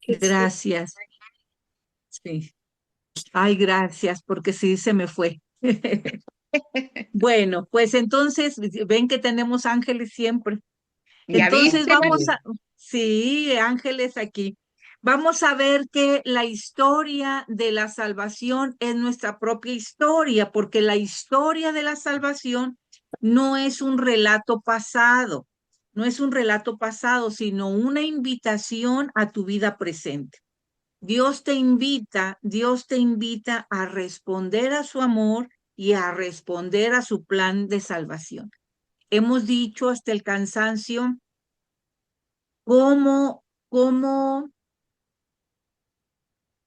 Gracias. Sí. Ay, gracias, porque sí se me fue. Bueno, pues entonces ven que tenemos ángeles siempre. ¿Ya Entonces viste, vamos Mari? a, sí, ángeles aquí. Vamos a ver que la historia de la salvación es nuestra propia historia, porque la historia de la salvación no es un relato pasado, no es un relato pasado, sino una invitación a tu vida presente. Dios te invita a responder a su amor y a responder a su plan de salvación. Hemos dicho hasta el cansancio cómo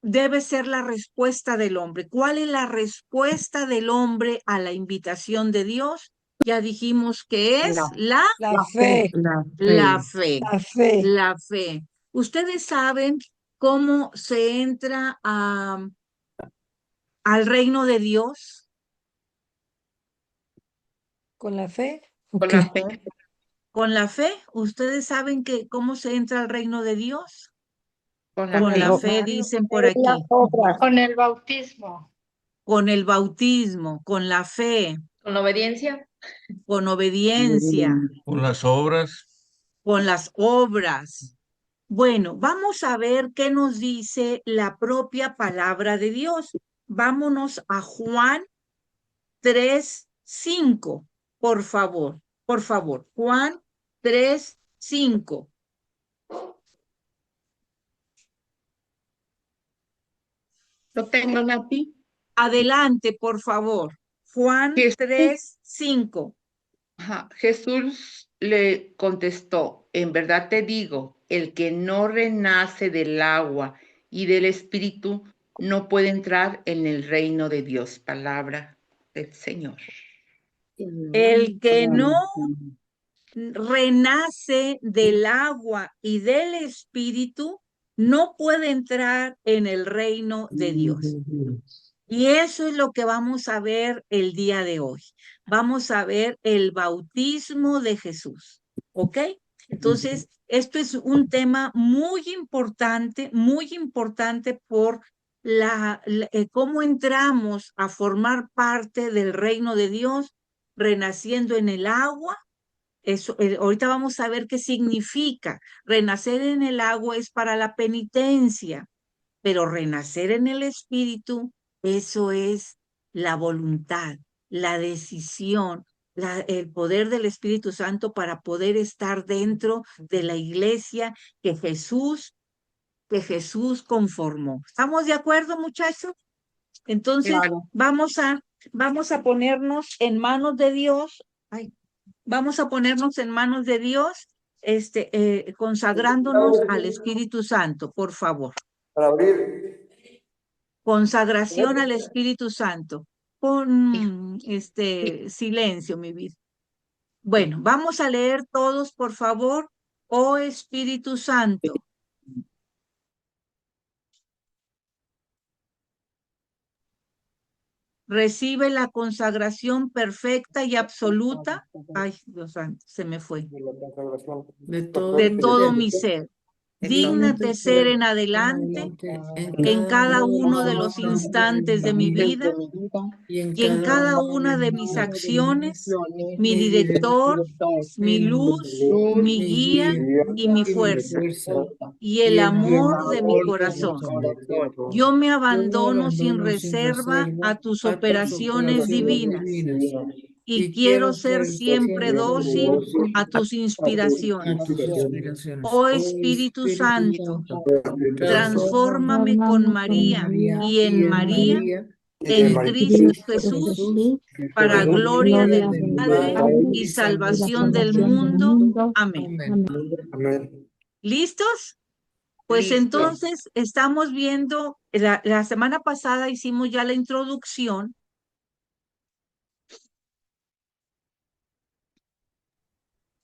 debe ser la respuesta del hombre. ¿Cuál es la respuesta del hombre a la invitación de Dios? Ya dijimos que es No, La fe, la fe. fe, la fe, la fe. Ustedes saben cómo se entra al reino de Dios. con la fe, con ok. la fe, Con la fe, ustedes saben que cómo se entra al reino de Dios. con la Con Con el la fe, fe, bautismo dicen por de las aquí, obras, Con el bautismo. con el bautismo, con la fe, Con obediencia. con obediencia, Con las obras, con las obras. Bueno, vamos a ver qué nos dice la propia palabra de Dios. Vámonos a Juan 3:5, por favor, por favor. Juan 3:5. lo tengo, Nati. Adelante, por favor. Juan Jesús, 3:5. ajá, Jesús le contestó, en verdad te digo, el que no renace del agua y del espíritu no puede entrar en el reino de Dios. Palabra del Señor. El que no renace del agua y del espíritu no puede entrar en el reino de Dios. Y eso es lo que vamos a ver el día de hoy. Vamos a ver el bautismo de Jesús. ¿Ok? Entonces, esto es un tema muy importante por cómo entramos a formar parte del reino de Dios, renaciendo en el agua. Eso, ahorita vamos a ver qué significa. Renacer en el agua es para la penitencia, pero renacer en el espíritu, eso es la voluntad, la decisión, el poder del Espíritu Santo para poder estar dentro de la iglesia que Jesús conformó. ¿Estamos de acuerdo, muchachos? Entonces, Claro. vamos a ponernos en manos de Dios. Ay, vamos a ponernos en manos de Dios, consagrándonos al Espíritu Santo, por favor. Para abrir. Consagración al Espíritu Santo. Con silencio, mi vida. Bueno, vamos a leer todos, por favor. Oh Espíritu Santo, recibe la consagración perfecta y absoluta. Ay, Dios santo, se me fue. De la consagración de todo De mi todo ser. mi ser. Entonces, Dígnate Dignate ser ser en en adelante adelante en en cada cada uno de uno los de los instantes de instantes mi de mi vida vida y en y en cada cada una una de de mis mis acciones, acciones, mi mi director, director, mi mi luz, luz, mi mi guía guía y mi y mi fuerza, fuerza y y el el amor de mi amor de mi corazón. corazón. Yo me Yo me abandono sin abandono sin reserva a reserva tus a tus operaciones operaciones divinas divinas y y quiero quiero ser ser siempre siempre dócil dócil a tus a inspiraciones. tus inspiraciones. Oh Oh Espíritu Espíritu Santo, Santo, transfórmame transfórmame con con María María y en y en María, María, y de en en María. Cristo Cristo Jesús, Jesús, para para gloria gloria del del Padre Padre y y salvación salvación del del mundo. mundo. Amén. Amén. Amén. ¿Listos? Pues listo. entonces estamos viendo, la semana pasada hicimos ya la introducción.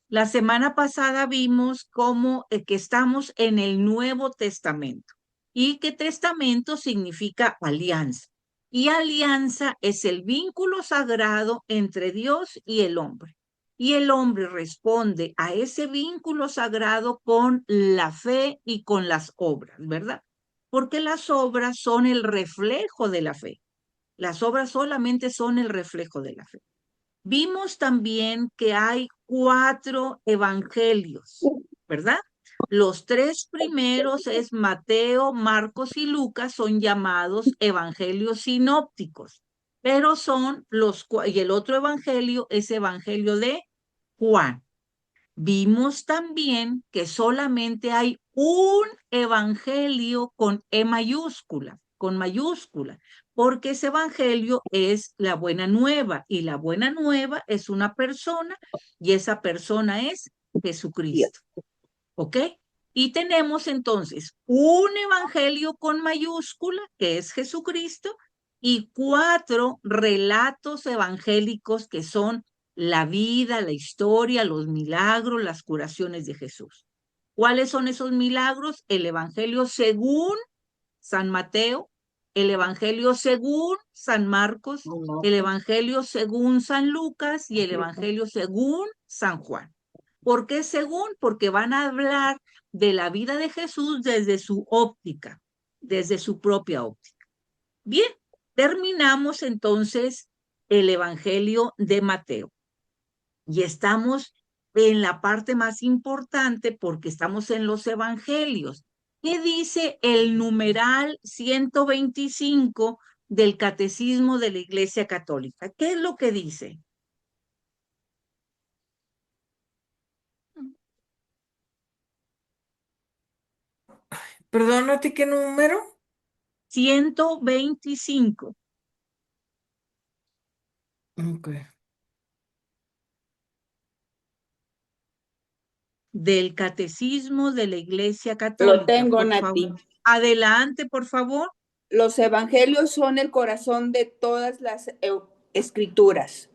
La semana pasada vimos cómo que estamos en el Nuevo Testamento y que testamento significa alianza. Y alianza es el vínculo sagrado entre Dios y el hombre. Y el hombre responde a ese vínculo sagrado con la fe y con las obras, ¿verdad? Porque las obras son el reflejo de la fe. Las obras solamente son el reflejo de la fe. Vimos también que hay 4 evangelios, ¿verdad? Los 3 primeros es Mateo, Marcos y Lucas, son llamados evangelios sinópticos, pero son y el otro evangelio es evangelio de Juan. Vimos también que solamente hay un evangelio con E mayúscula, porque ese evangelio es la buena nueva y la buena nueva es una persona y esa persona es Jesucristo. ¿Ok? Y tenemos entonces un evangelio con mayúscula que es Jesucristo y 4 relatos evangélicos que son la vida, la historia, los milagros, las curaciones de Jesús. ¿Cuáles son esos milagros? El evangelio según San Mateo, el evangelio según San Marcos, el evangelio según San Lucas y el evangelio según San Juan. ¿Por qué según? Porque van a hablar de la vida de Jesús desde su óptica, desde su propia óptica. Bien, terminamos entonces el evangelio de Mateo y estamos en la parte más importante porque estamos en los evangelios. ¿Qué dice el numeral 125 del Catecismo de la Iglesia Católica? ¿Qué es lo que dice? Perdón, ¿a ti qué número? 125. Ok. Del Catecismo de la Iglesia Católica. Lo tengo, por Nati. favor. Adelante, por favor. Los evangelios son el corazón de todas las escrituras,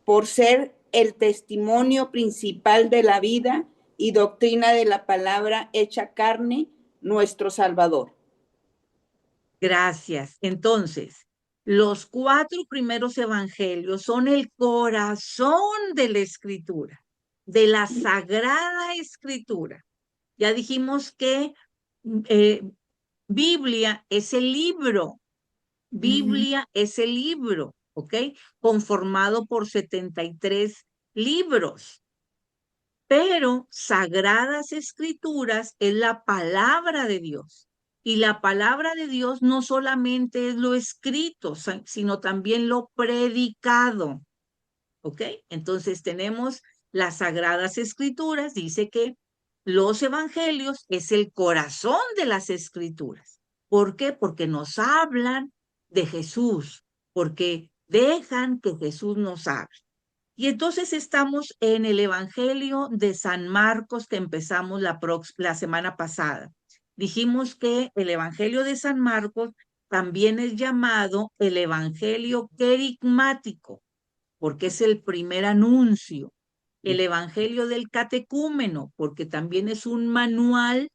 por ser el testimonio principal de la vida y doctrina de la palabra hecha carne, nuestro Salvador. Gracias. Entonces, los 4 primeros evangelios son el corazón de la escritura, de la Sagrada Escritura. Ya dijimos que Biblia es el libro. Biblia es el libro, ¿ok? Conformado por 73 libros. Pero Sagradas Escrituras es la palabra de Dios. Y la palabra de Dios no solamente es lo escrito, sino también lo predicado. ¿Ok? Entonces tenemos las Sagradas Escrituras, dice que los evangelios es el corazón de las Escrituras. ¿Por qué? Porque nos hablan de Jesús, porque dejan que Jesús nos hable. Y entonces estamos en el Evangelio de San Marcos que empezamos la semana pasada. Dijimos que el Evangelio de San Marcos también es llamado el Evangelio querigmático, porque es el primer anuncio. El Evangelio del catecúmeno, porque también es un manual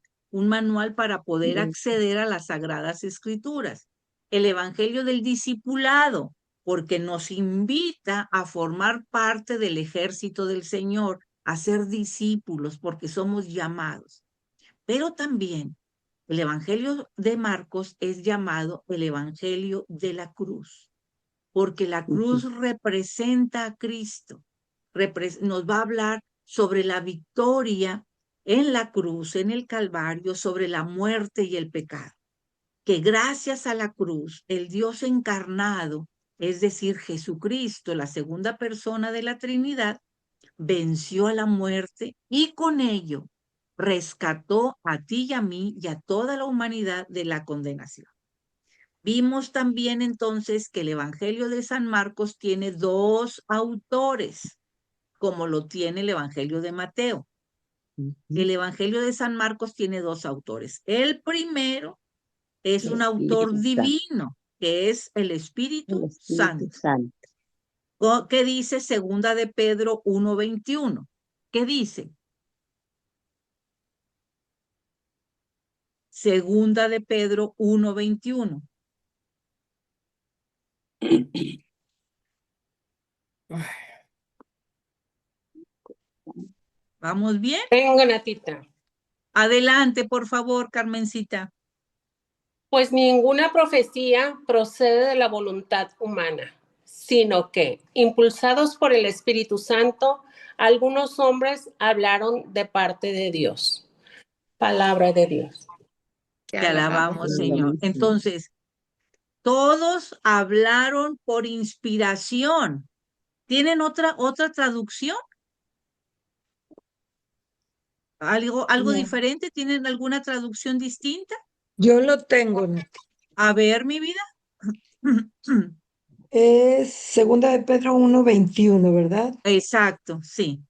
para poder acceder a las Sagradas Escrituras. El Evangelio del discipulado, porque nos invita a formar parte del ejército del Señor, a ser discípulos, porque somos llamados. Pero también el Evangelio de Marcos es llamado el Evangelio de la cruz, porque la cruz representa a Cristo. Nos va a hablar sobre la victoria en la cruz, en el Calvario, sobre la muerte y el pecado. Que gracias a la cruz, el Dios encarnado, es decir, Jesucristo, la segunda persona de la Trinidad, venció a la muerte y con ello rescató a ti y a mí y a toda la humanidad de la condenación. Vimos también entonces que el Evangelio de San Marcos tiene 2 autores, como lo tiene el Evangelio de Mateo. El Evangelio de San Marcos tiene 2 autores. El primero es un autor divino, que es el Espíritu Santo. ¿Qué dice segunda de Pedro 1:21? ¿Qué dice? Segunda de Pedro 1:21. ¿Vamos bien? Tengo, Natita. Adelante, por favor, Carmencita. Pues ninguna profecía procede de la voluntad humana, sino que, impulsados por el Espíritu Santo, algunos hombres hablaron de parte de Dios. Palabra de Dios. Te alabamos, Señor. Entonces, todos hablaron por inspiración. ¿Tienen otra traducción? ¿Algo No. diferente? ¿Tienen alguna traducción distinta? Yo lo tengo, Nati. A ver, mi vida. Es segunda de Pedro 1:21, ¿verdad? Exacto, sí.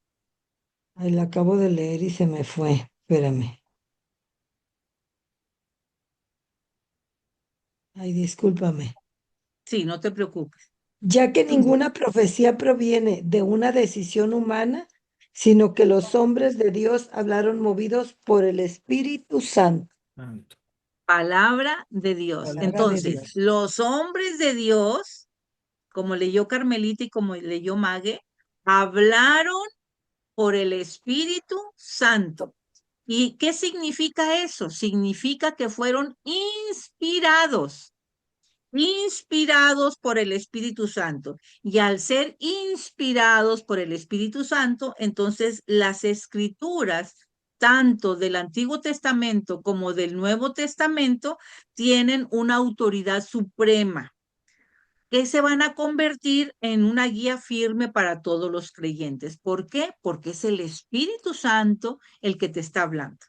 Ay, la acabo de leer y se me fue. Espérame. Ay, discúlpame. Sí, no te preocupes. Ya que ninguna profecía proviene de una decisión humana, sino que los hombres de Dios hablaron movidos por el Espíritu Santo. Santo. Palabra de Dios. Palabra de Entonces, Dios. los hombres de Dios, como leyó Carmelita y como leyó Mague, hablaron por el Espíritu Santo. ¿Y qué significa eso? Significa que fueron inspirados por el Espíritu Santo. Y al ser inspirados por el Espíritu Santo, entonces las escrituras, tanto del Antiguo Testamento como del Nuevo Testamento, tienen una autoridad suprema que se van a convertir en una guía firme para todos los creyentes. ¿Por qué? Porque es el Espíritu Santo el que te está hablando.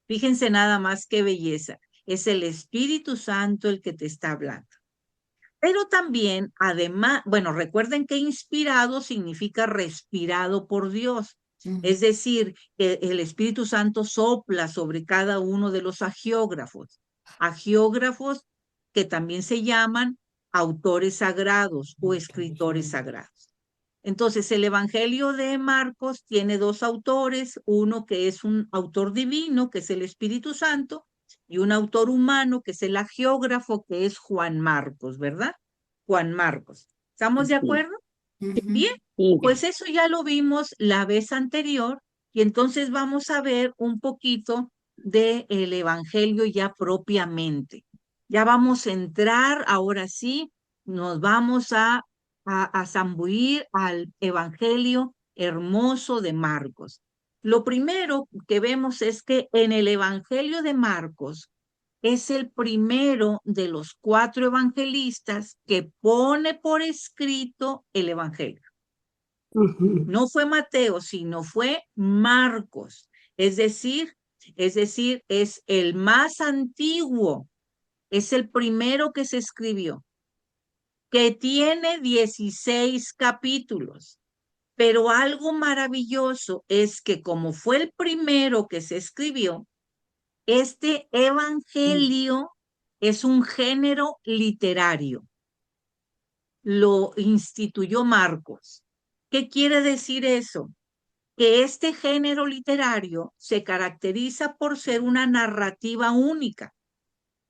Fíjense nada más qué belleza. Es el Espíritu Santo el que te está hablando. Pero también, además, bueno, recuerden que inspirado significa respirado por Dios. Es decir, que el Espíritu Santo sopla sobre cada uno de los agiógrafos. Agiógrafos que también se llaman autores sagrados o escritores sagrados. Entonces, el Evangelio de Marcos tiene dos autores, uno que es un autor divino, que es el Espíritu Santo, y un autor humano, que es el agiógrafo, que es Juan Marcos, ¿verdad? Juan Marcos. ¿Estamos de acuerdo? Bien, pues eso ya lo vimos la vez anterior, y entonces vamos a ver un poquito del Evangelio ya propiamente. Ya vamos a entrar, ahora sí, nos vamos a zambuir al Evangelio hermoso de Marcos. Lo primero que vemos es que en el Evangelio de Marcos es el primero de los 4 evangelistas que pone por escrito el Evangelio. No fue Mateo, sino fue Marcos. Es decir, es el más antiguo, es el primero que se escribió, que tiene 16 capítulos. Pero algo maravilloso es que como fue el primero que se escribió, este evangelio es un género literario. Lo instituyó Marcos. ¿Qué quiere decir eso? Que este género literario se caracteriza por ser una narrativa única,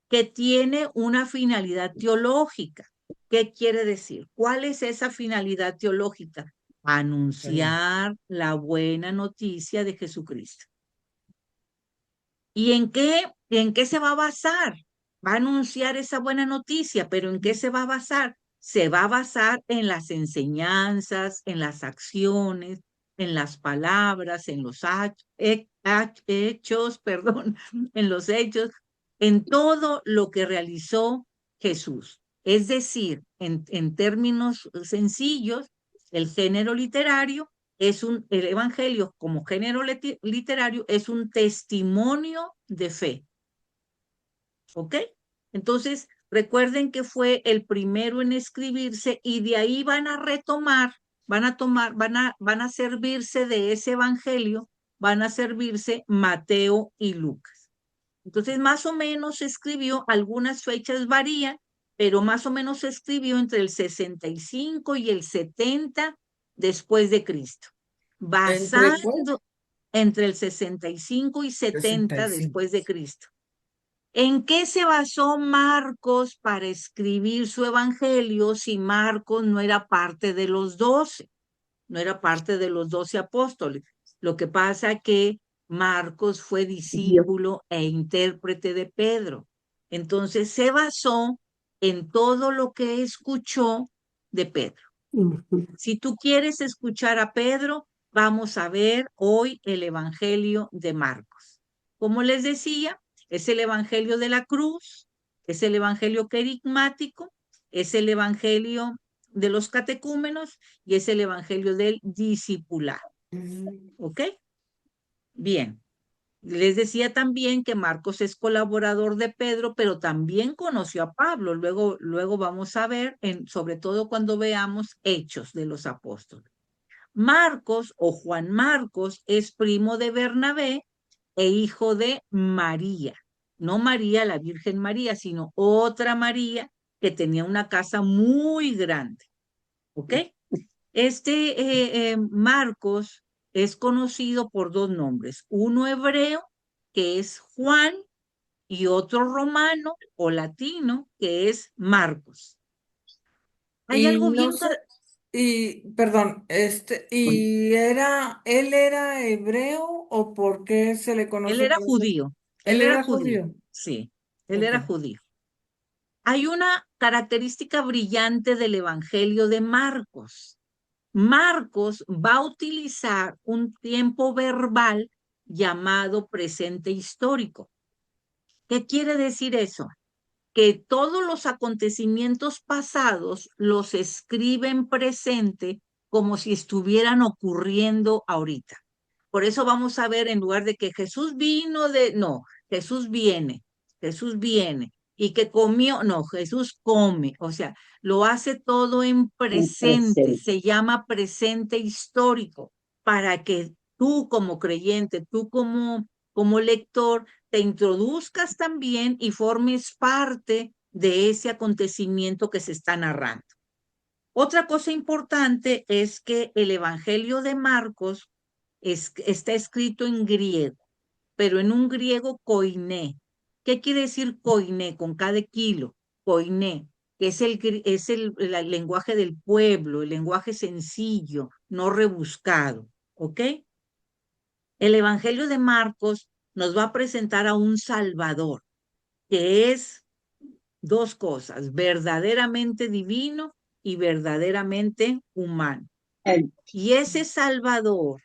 que tiene una finalidad teológica. ¿Qué quiere decir? ¿Cuál es esa finalidad teológica? Anunciar la buena noticia de Jesucristo. ¿Y en qué se va a basar? Va a anunciar esa buena noticia, pero ¿en qué se va a basar? Se va a basar en las enseñanzas, en las acciones, en las palabras, en los hechos, perdón, en los hechos, en todo lo que realizó Jesús. Es decir, en términos sencillos, el género literario el evangelio como género literario es un testimonio de fe. ¿Ok? Entonces, recuerden que fue el primero en escribirse y de ahí van a retomar, van a servirse de ese evangelio, van a servirse Mateo y Lucas. Entonces, más o menos se escribió, algunas fechas varían, pero más o menos se escribió entre el 65 y el 70 después de Cristo. Basando entre el 65 y 70 después de Cristo. ¿En qué se basó Marcos para escribir su evangelio si Marcos no era parte de los 12? No era parte de los 12 apóstoles. Lo que pasa que Marcos fue discípulo e intérprete de Pedro. Entonces se basó en todo lo que escuchó de Pedro. Si tú quieres escuchar a Pedro, vamos a ver hoy el Evangelio de Marcos. Como les decía, es el Evangelio de la cruz, es el Evangelio querigmático, es el Evangelio de los catecúmenos y es el Evangelio del discipulado. ¿Ok? Bien. Les decía también que Marcos es colaborador de Pedro, pero también conoció a Pablo. Luego vamos a ver, sobre todo cuando veamos Hechos de los Apóstoles. Marcos o Juan Marcos es primo de Bernabé e hijo de María. No María, la Virgen María, sino otra María que tenía una casa muy grande. ¿Ok? Marcos es conocido por dos nombres, uno hebreo, que es Juan, y otro romano o latino, que es Marcos. Hay Y algo no bien... sé, perdón, ¿él era hebreo o por qué se le Él conoce era por eso? judío, Él era judío. sí, él Ok. era judío. Hay una característica brillante del Evangelio de Marcos. Marcos va a utilizar un tiempo verbal llamado presente histórico. ¿Qué quiere decir eso? Que todos los acontecimientos pasados los escribe en presente como si estuvieran ocurriendo ahorita. Por eso vamos a ver, en lugar de que Jesús vino no, Jesús viene, y que comió, no, Jesús come, o sea, lo hace todo en presente, se llama presente histórico, para que tú como creyente, tú como lector, te introduzcas también y formes parte de ese acontecimiento que se está narrando. Otra cosa importante es que el Evangelio de Marcos está escrito en griego, pero en un griego koiné. ¿Qué quiere decir koiné? Con cada kilo, koiné, que es el lenguaje del pueblo, el lenguaje sencillo, no rebuscado, ¿ok? El Evangelio de Marcos nos va a presentar a un Salvador, que es dos cosas, verdaderamente divino y verdaderamente humano. Y ese Salvador,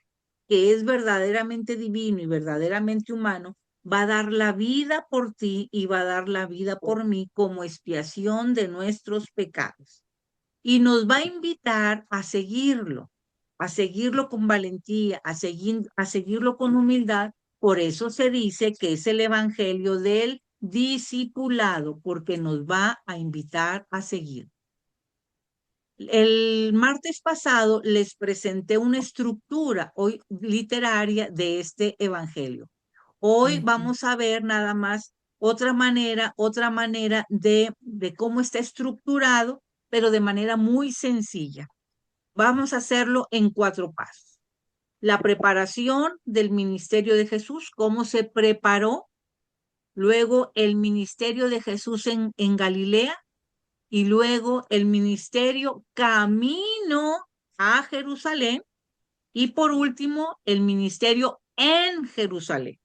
que es verdaderamente divino y verdaderamente humano, va a dar la vida por ti y va a dar la vida por mí como expiación de nuestros pecados. Y nos va a invitar a seguirlo con valentía, a seguirlo con humildad. Por eso se dice que es el Evangelio del discipulado, porque nos va a invitar a seguir. El martes pasado les presenté una estructura hoy literaria de este evangelio. Hoy vamos a ver nada más otra manera de cómo está estructurado, pero de manera muy sencilla. Vamos a hacerlo en 4 pasos. La preparación del ministerio de Jesús, cómo se preparó, luego el ministerio de Jesús en Galilea, y luego el ministerio camino a Jerusalén y por último el ministerio en Jerusalén.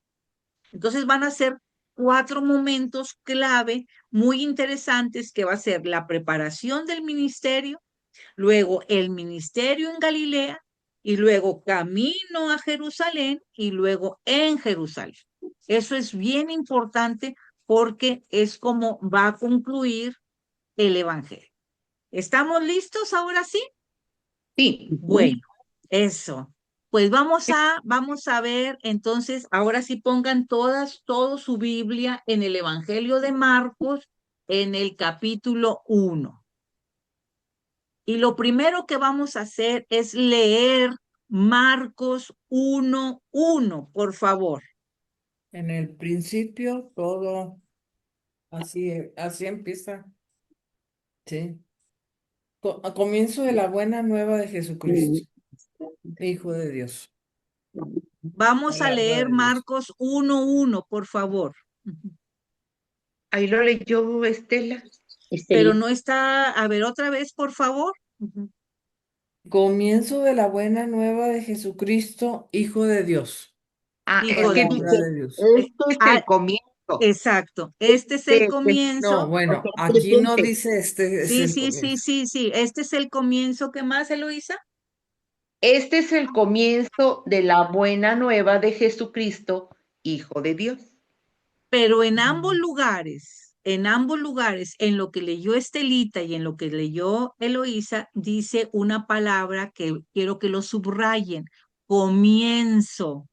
Entonces van a ser 4 momentos clave muy interesantes que va a ser la preparación del ministerio, luego el ministerio en Galilea y luego camino a Jerusalén y luego en Jerusalén. Eso es bien importante porque es como va a concluir el Evangelio. ¿Estamos listos ahora sí? Sí. Bueno, eso. Pues vamos a ver, entonces, ahora sí pongan todo su Biblia en el Evangelio de Marcos, en el capítulo 1. Y lo primero que vamos a hacer es leer Marcos 1:1, por favor. En el principio todo así empieza. Sí. A comienzo de la buena nueva de Jesucristo, Hijo de Dios. Vamos a Palabra leer de Dios. Marcos 1:1, por favor. Ahí lo leyó Estela. Pero no está, a ver, otra vez, por favor. Comienzo de la buena nueva de Jesucristo, Hijo de Dios. Ah, es Hijo de que Palabra Dios. dice, de Dios. esto es Ah, el comienzo. exacto. Este es el No, comienzo. bueno, Ok, aquí no fíjense, dice este es Sí, el sí, sí, comienzo. sí, sí. Este es el comienzo. ¿Qué más, Eloísa? este es el comienzo de la buena nueva de Jesucristo, Hijo de Dios. Pero en ambos lugares, en lo que leyó Estelita y en lo que leyó Eloísa, dice una palabra que quiero que lo subrayen: comienzo.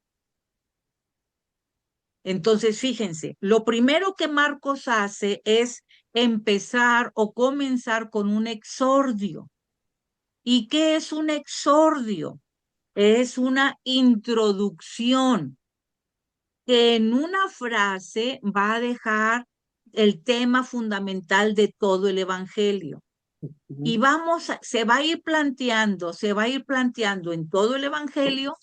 Entonces, fíjense, lo primero que Marcos hace es empezar o comenzar con un exordio. ¿Y qué es un exordio? Es una introducción que en una frase va a dejar el tema fundamental de todo el evangelio. Y se va a ir planteando en todo el evangelio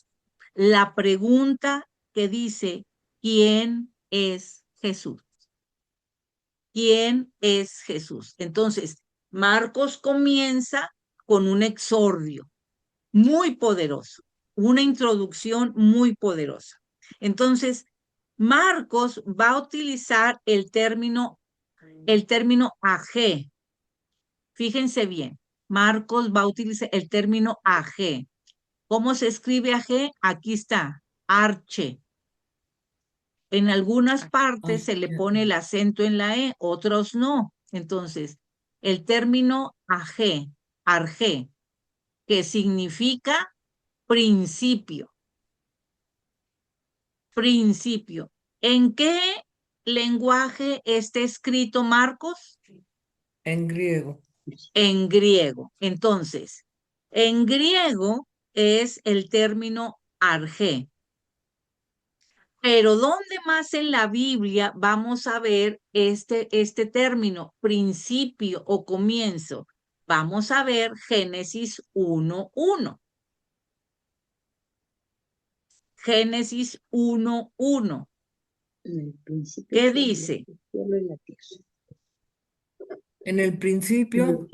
la pregunta que dice: ¿quién es Jesús? ¿Quién es Jesús? Entonces, Marcos comienza con un exordio muy poderoso, una introducción muy poderosa. Entonces, Marcos va a utilizar el término ag. Fíjense bien, Marcos va a utilizar el término ag. ¿Cómo se escribe ag? Aquí está, arche. En algunas partes se le pone el acento en la e, otros no. Entonces, el término ag, arge, que significa principio. Principio. ¿En qué lenguaje está escrito Marcos? En griego. En griego. Entonces, en griego es el término arge. Pero ¿dónde más en la Biblia vamos a ver este término, principio o comienzo? Vamos a ver Génesis 1:1. Génesis 1:1. ¿Qué dice? En el principio,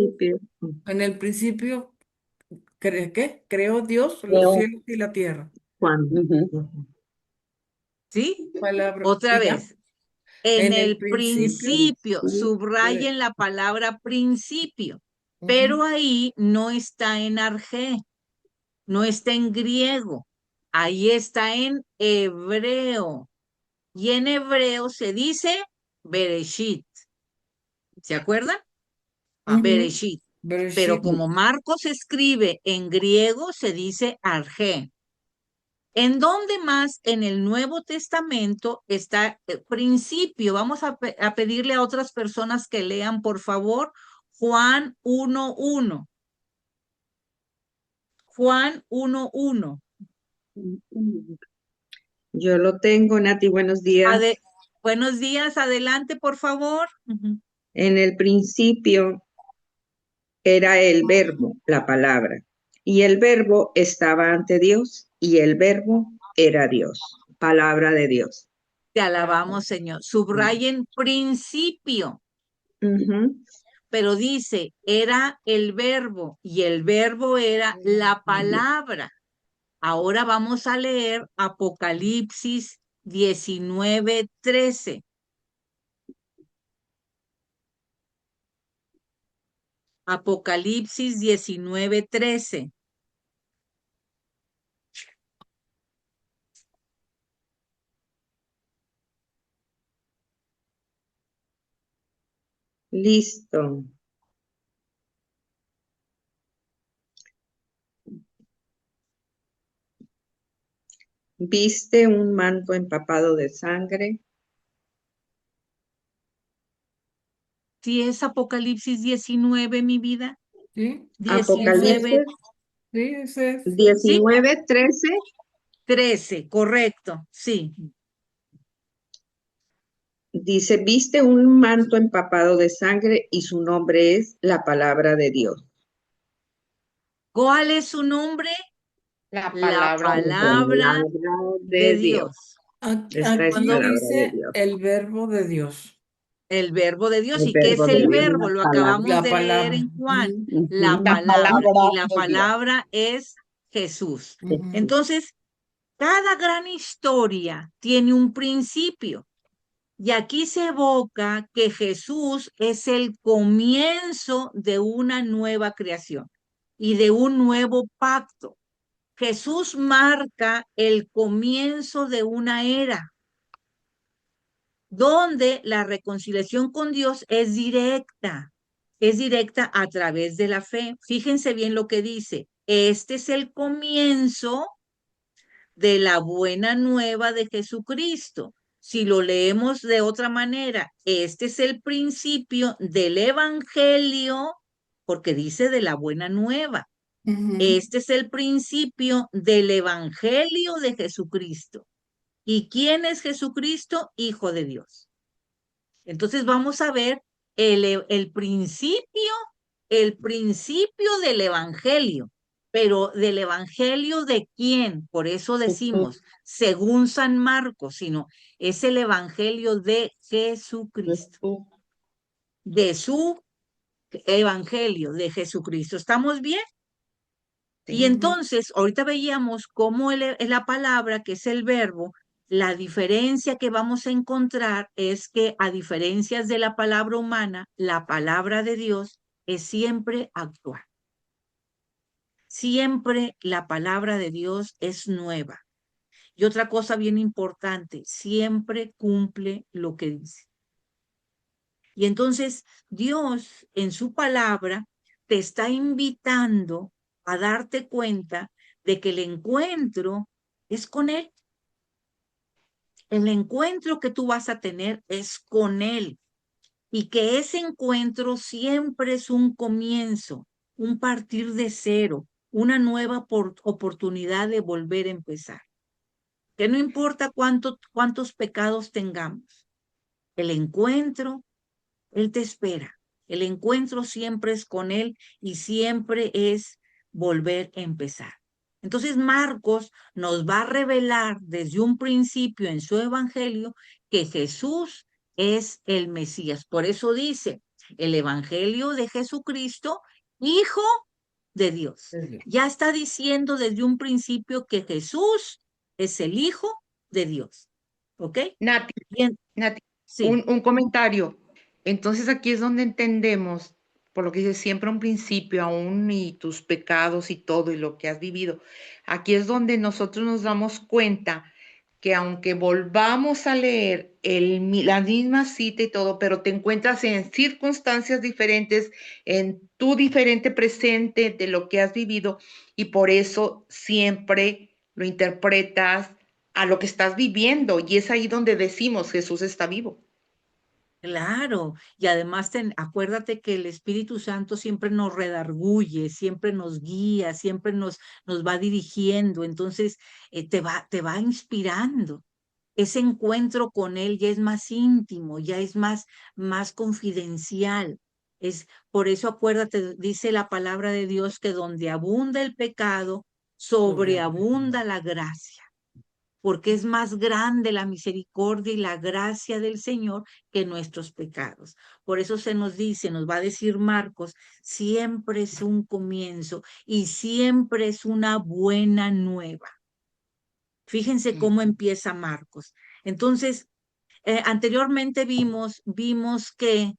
¿qué? Creó Dios los cielos y la tierra. ¿Sí? Palabra. Otra Y ya. vez. En En el el principio. principio, subrayen la palabra principio, pero ahí no está en arge, no está en griego, ahí está en hebreo. Y en hebreo se dice Bereshit. ¿Se acuerdan? Bereshit. Pero Bereshit. como Marcos escribe en griego, se dice arge. ¿En dónde más en el Nuevo Testamento está el principio? Vamos a pedirle a otras personas que lean, por favor, Juan 1:1. Juan 1:1. Yo lo tengo, Nati, buenos días. Buenos días, adelante, por favor. En el principio era el verbo, la palabra, y el verbo estaba ante Dios, y el verbo era Dios, palabra de Dios. Te alabamos, Señor. Subrayen principio. Pero dice, era el verbo, y el verbo era la palabra. Ahora vamos a leer Apocalipsis 19:13. Apocalipsis 19:13. Listo. Viste un manto empapado de sangre. ¿Sí es Apocalipsis 19, mi vida? ¿Sí? 19. Apocalipsis Sí, ese es. 19:13. 13, correcto, sí. Dice, viste un manto empapado de sangre y su nombre es la palabra de Dios. ¿Cuál es su nombre? La La palabra. palabra de Dios. Aquí Esta es Cuando palabra de dice Dios. el verbo de Dios. El verbo de Dios. El ¿Y qué es verbo de el Dios, verbo? la Lo palabra. acabamos La de leer palabra. en Juan, la Ujú. La palabra. palabra Y la de Dios. palabra es Jesús. Ujú. Entonces, cada gran historia tiene un principio. Y aquí se evoca que Jesús es el comienzo de una nueva creación y de un nuevo pacto. Jesús marca el comienzo de una era donde la reconciliación con Dios es directa a través de la fe. Fíjense bien lo que dice. Este es el comienzo de la buena nueva de Jesucristo. Si lo leemos de otra manera, este es el principio del evangelio, porque dice de la buena nueva. Ujú. Este es el principio del evangelio de Jesucristo. ¿Y quién es Jesucristo? Hijo de Dios. Entonces vamos a ver el principio del evangelio, pero del evangelio de quién, por eso decimos, según San Marcos, sino es el evangelio de Jesucristo, de su evangelio de Jesucristo. ¿Estamos bien? Y Sí. entonces, ahorita veíamos cómo la palabra, que es el verbo, la diferencia que vamos a encontrar es que a diferencias de la palabra humana, la palabra de Dios es siempre actual. Siempre la palabra de Dios es nueva. Y otra cosa bien importante, siempre cumple lo que dice. Y entonces Dios en su palabra te está invitando a darte cuenta de que el encuentro es con Él. El encuentro que tú vas a tener es con Él. Y que ese encuentro siempre es un comienzo, un partir de cero, una nueva oportunidad de volver a empezar. Que no importa cuántos pecados tengamos, el encuentro Él te espera. El encuentro siempre es con Él y siempre es volver a empezar. Entonces Marcos nos va a revelar desde un principio en su evangelio que Jesús es el Mesías. Por eso dice el evangelio de Jesucristo, Hijo de Dios. Ya está diciendo desde un principio que Jesús es el Hijo de Dios. ¿Ok? Nati, Bien, Nati, sí. un comentario. Entonces aquí es donde entendemos, por lo que dice siempre un principio, aún y tus pecados y todo y lo que has vivido. Aquí es donde nosotros nos damos cuenta que aunque volvamos a leer la misma cita y todo, pero te encuentras en circunstancias diferentes, en tu diferente presente de lo que has vivido, y por eso siempre lo interpretas a lo que estás viviendo, y es ahí donde decimos Jesús está vivo. Claro, y además acuérdate que el Espíritu Santo siempre nos redarguye, siempre nos guía, siempre nos va dirigiendo, entonces te va inspirando. Ese encuentro con Él ya es más íntimo, ya es más confidencial. Es, por eso acuérdate, dice la palabra de Dios que donde abunda el pecado, sobreabunda la gracia, porque es más grande la misericordia y la gracia del Señor que nuestros pecados. Por eso se nos dice, nos va a decir Marcos, siempre es un comienzo y siempre es una buena nueva. Fíjense cómo empieza Marcos. Entonces, anteriormente vimos que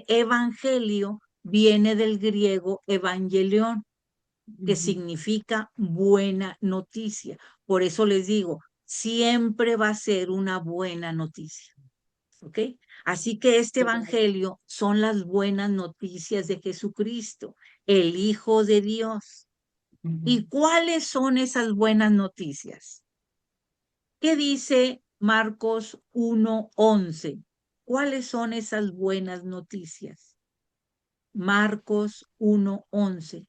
evangelio viene del griego evangelión, que significa buena noticia. Por eso les digo, siempre va a ser una buena noticia. ¿Ok? Así que este evangelio son las buenas noticias de Jesucristo, el Hijo de Dios. ¿Y cuáles son esas buenas noticias? ¿Qué dice Marcos 1:11? ¿Cuáles son esas buenas noticias? Marcos 1:11.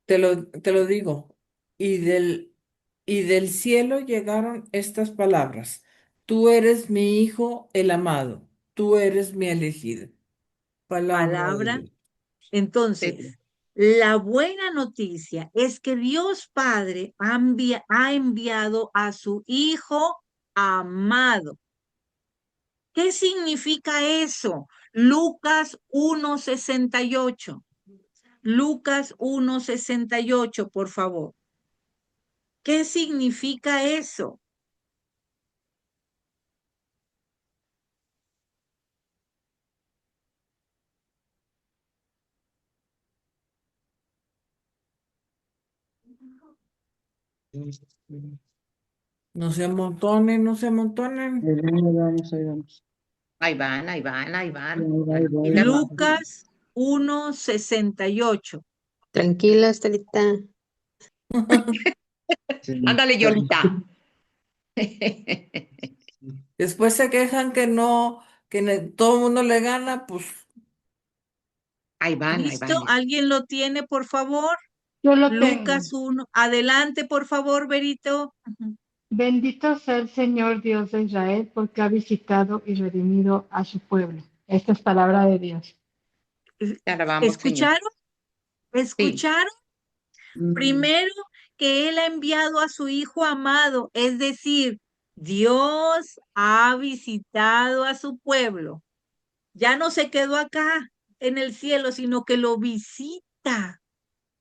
Te lo digo. Y del cielo llegaron estas palabras. Tú eres mi hijo, el amado. Tú eres mi elegido. Palabra de Palabra. Dios. Entonces, la buena noticia es que Dios Padre ha enviado a su Hijo amado. ¿Qué significa eso? Lucas 1:68. Lucas 1:68, por favor. ¿Qué significa eso? No se amontonen, no se amontonen. Ahí van, ahí van, ahí van. Lucas 1:68. Tranquila, Estelita. Ándale, Yolita. Después se quejan que no, todo el mundo le gana, pues. Ahí van, ahí ¿Listo? van. ¿Alguien lo tiene, por favor? Yo lo Lucas tengo. 1. Adelante, por favor, Berito. Bendito sea el Señor Dios de Israel, porque ha visitado y redimido a su pueblo. Esta es palabra de Dios. Te alabamos, Señor. ¿Escucharon? ¿Escucharon? Primero, que Él ha enviado a su Hijo amado, es decir, Dios ha visitado a su pueblo. Ya no se quedó acá en el cielo, sino que lo visita,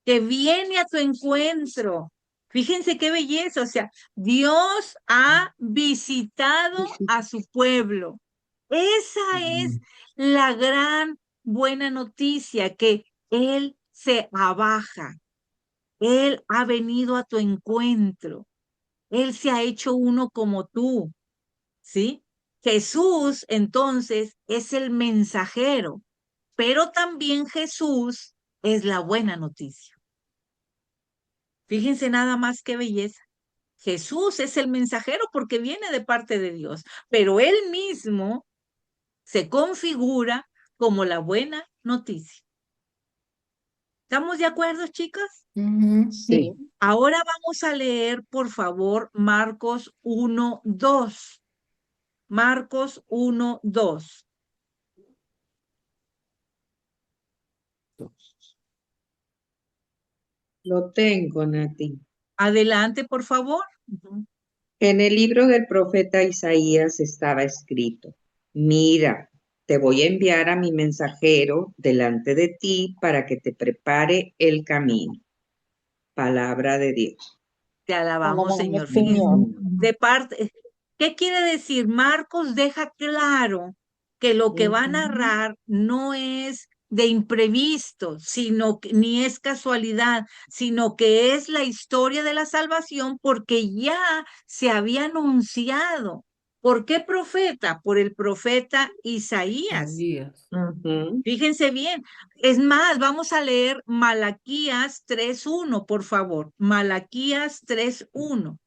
que viene a tu encuentro. Fíjense qué belleza, o sea, Dios ha visitado a su pueblo. Esa es la gran buena noticia, que Él se abaja. Él ha venido a tu encuentro. Él se ha hecho uno como tú, ¿sí? Jesús, entonces, es el mensajero, pero también Jesús es la buena noticia. Fíjense nada más qué belleza. Jesús es el mensajero porque viene de parte de Dios, pero él mismo se configura como la buena noticia. ¿Estamos de acuerdo, chicas? Sí. Ahora vamos a leer, por favor, Marcos 1:2. Marcos 1:2. Lo tengo, Nati. Adelante, por favor. En el libro del profeta Isaías estaba escrito: Mira, te voy a enviar a mi mensajero delante de ti para que te prepare el camino. Palabra de Dios. Te alabamos, Señor. Señor. De parte, ¿qué quiere decir? Marcos deja claro que lo que va a narrar no es de imprevisto, sino que ni es casualidad, sino que es la historia de la salvación porque ya se había anunciado. ¿Por qué profeta? Por el profeta Isaías. Fíjense bien. Es más, vamos a leer Malaquías 3:1, por favor. Malaquías 3:1.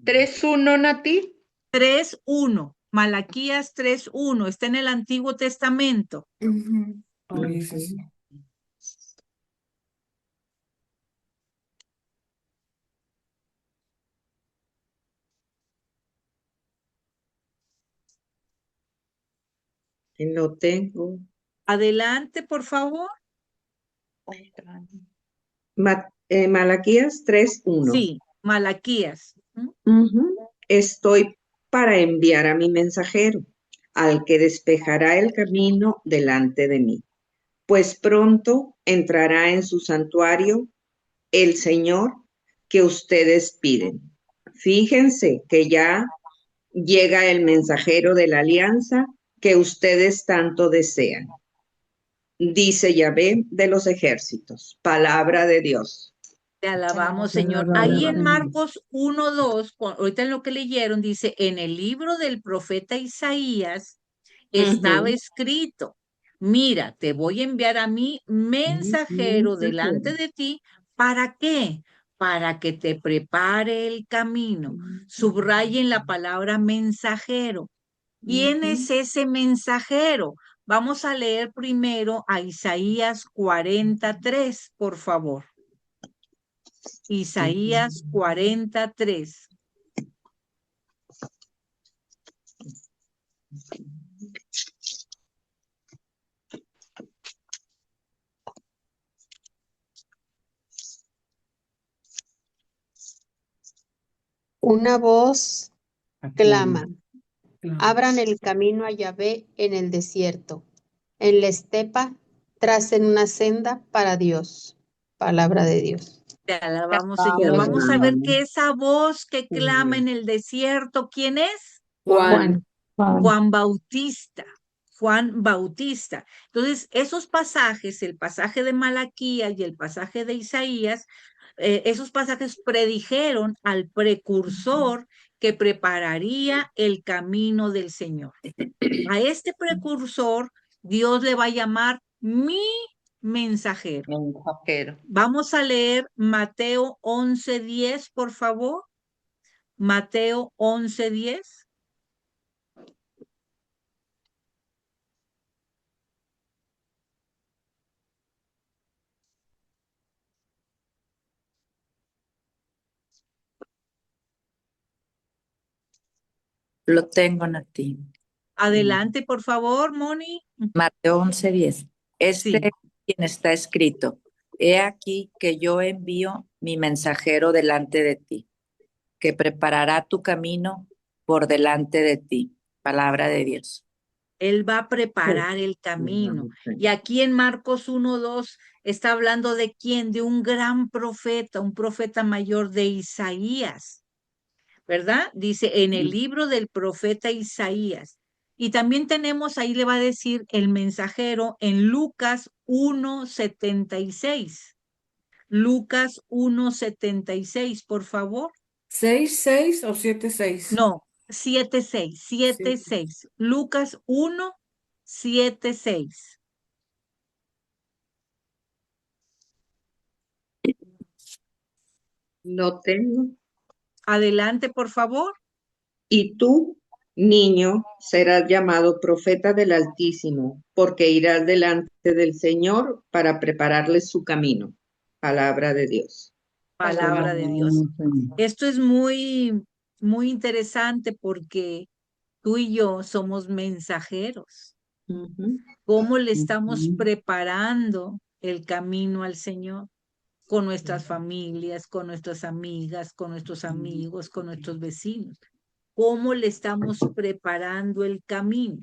3:1, Nati. 3:1. Malaquías 3:1. Está en el Antiguo Testamento. Lo tengo. Adelante, por favor. Malaquías 3:1. Sí, Malaquías. Estoy para enviar a mi mensajero, al que despejará el camino delante de mí. Pues pronto entrará en su santuario el Señor que ustedes piden. Fíjense que ya llega el mensajero de la alianza que ustedes tanto desean. Dice Yahvé de los ejércitos. Palabra de Dios. Te alabamos, Señor. Ahí en Marcos 1:2, ahorita en lo que leyeron, dice, en el libro del profeta Isaías estaba escrito: mira, te voy a enviar a mi mensajero delante de ti. ¿Para qué? Para que te prepare el camino. Subrayen la palabra mensajero. ¿Quién es ese mensajero? Vamos a leer primero a Isaías 43, por favor. Isaías 43. Una voz clama, Claro. abran el camino a Yahvé en el desierto, en la estepa, tracen una senda para Dios. Palabra de Dios. Te alabamos, Señor. Vamos a ver que esa voz que clama en el desierto, ¿quién es? Juan. Juan Bautista. Juan Bautista. Entonces, esos pasajes, el pasaje de Malaquías y el pasaje de Isaías, esos pasajes predijeron al precursor que prepararía el camino del Señor. A este precursor, Dios le va a llamar mi mensajero. Mensajero. Vamos a leer Mateo 11:10, por favor. Mateo 11:10. Lo tengo en ti. Adelante, por favor, Moni. Mateo 11:10. Este Sí. es quien está escrito. He aquí que yo envío mi mensajero delante de ti, que preparará tu camino por delante de ti. Palabra de Dios. Él va a preparar el camino. Y aquí en Marcos 1:2 está hablando de quién, de un gran profeta, un profeta mayor de Isaías, ¿verdad? Dice en el libro del profeta Isaías. Y también tenemos, ahí le va a decir el mensajero en Lucas 1:76. Lucas 1:76, por favor. 6:6 o 7:6. No, 7:6. Lucas 1:7-6. Lo tengo. Adelante, por favor. Y tú, niño, serás llamado profeta del Altísimo, porque irás delante del Señor para prepararles su camino. Palabra de Dios. Palabra de Dios. Esto es muy, muy interesante porque tú y yo somos mensajeros. ¿Cómo le estamos preparando el camino al Señor? Con nuestras familias, con nuestras amigas, con nuestros amigos, con nuestros vecinos. ¿Cómo le estamos preparando el camino?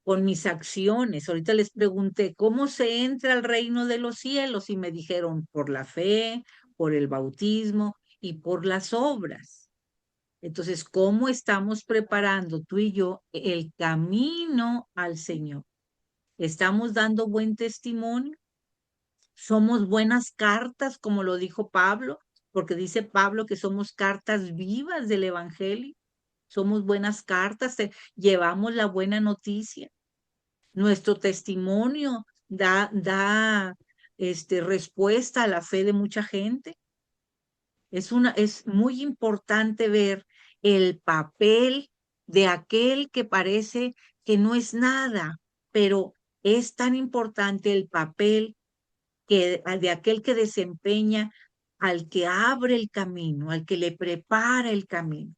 Con mis acciones. Ahorita les pregunté, ¿cómo se entra al reino de los cielos? Y me dijeron, por la fe, por el bautismo y por las obras. Entonces, ¿cómo estamos preparando tú y yo el camino al Señor? ¿Estamos dando buen testimonio? ¿Somos buenas cartas, como lo dijo Pablo? Porque dice Pablo que somos cartas vivas del Evangelio. Somos buenas cartas, llevamos la buena noticia. Nuestro testimonio da respuesta a la fe de mucha gente. Es muy importante ver el papel de aquel que parece que no es nada, pero es tan importante el papel de aquel que desempeña al que abre el camino, al que le prepara el camino.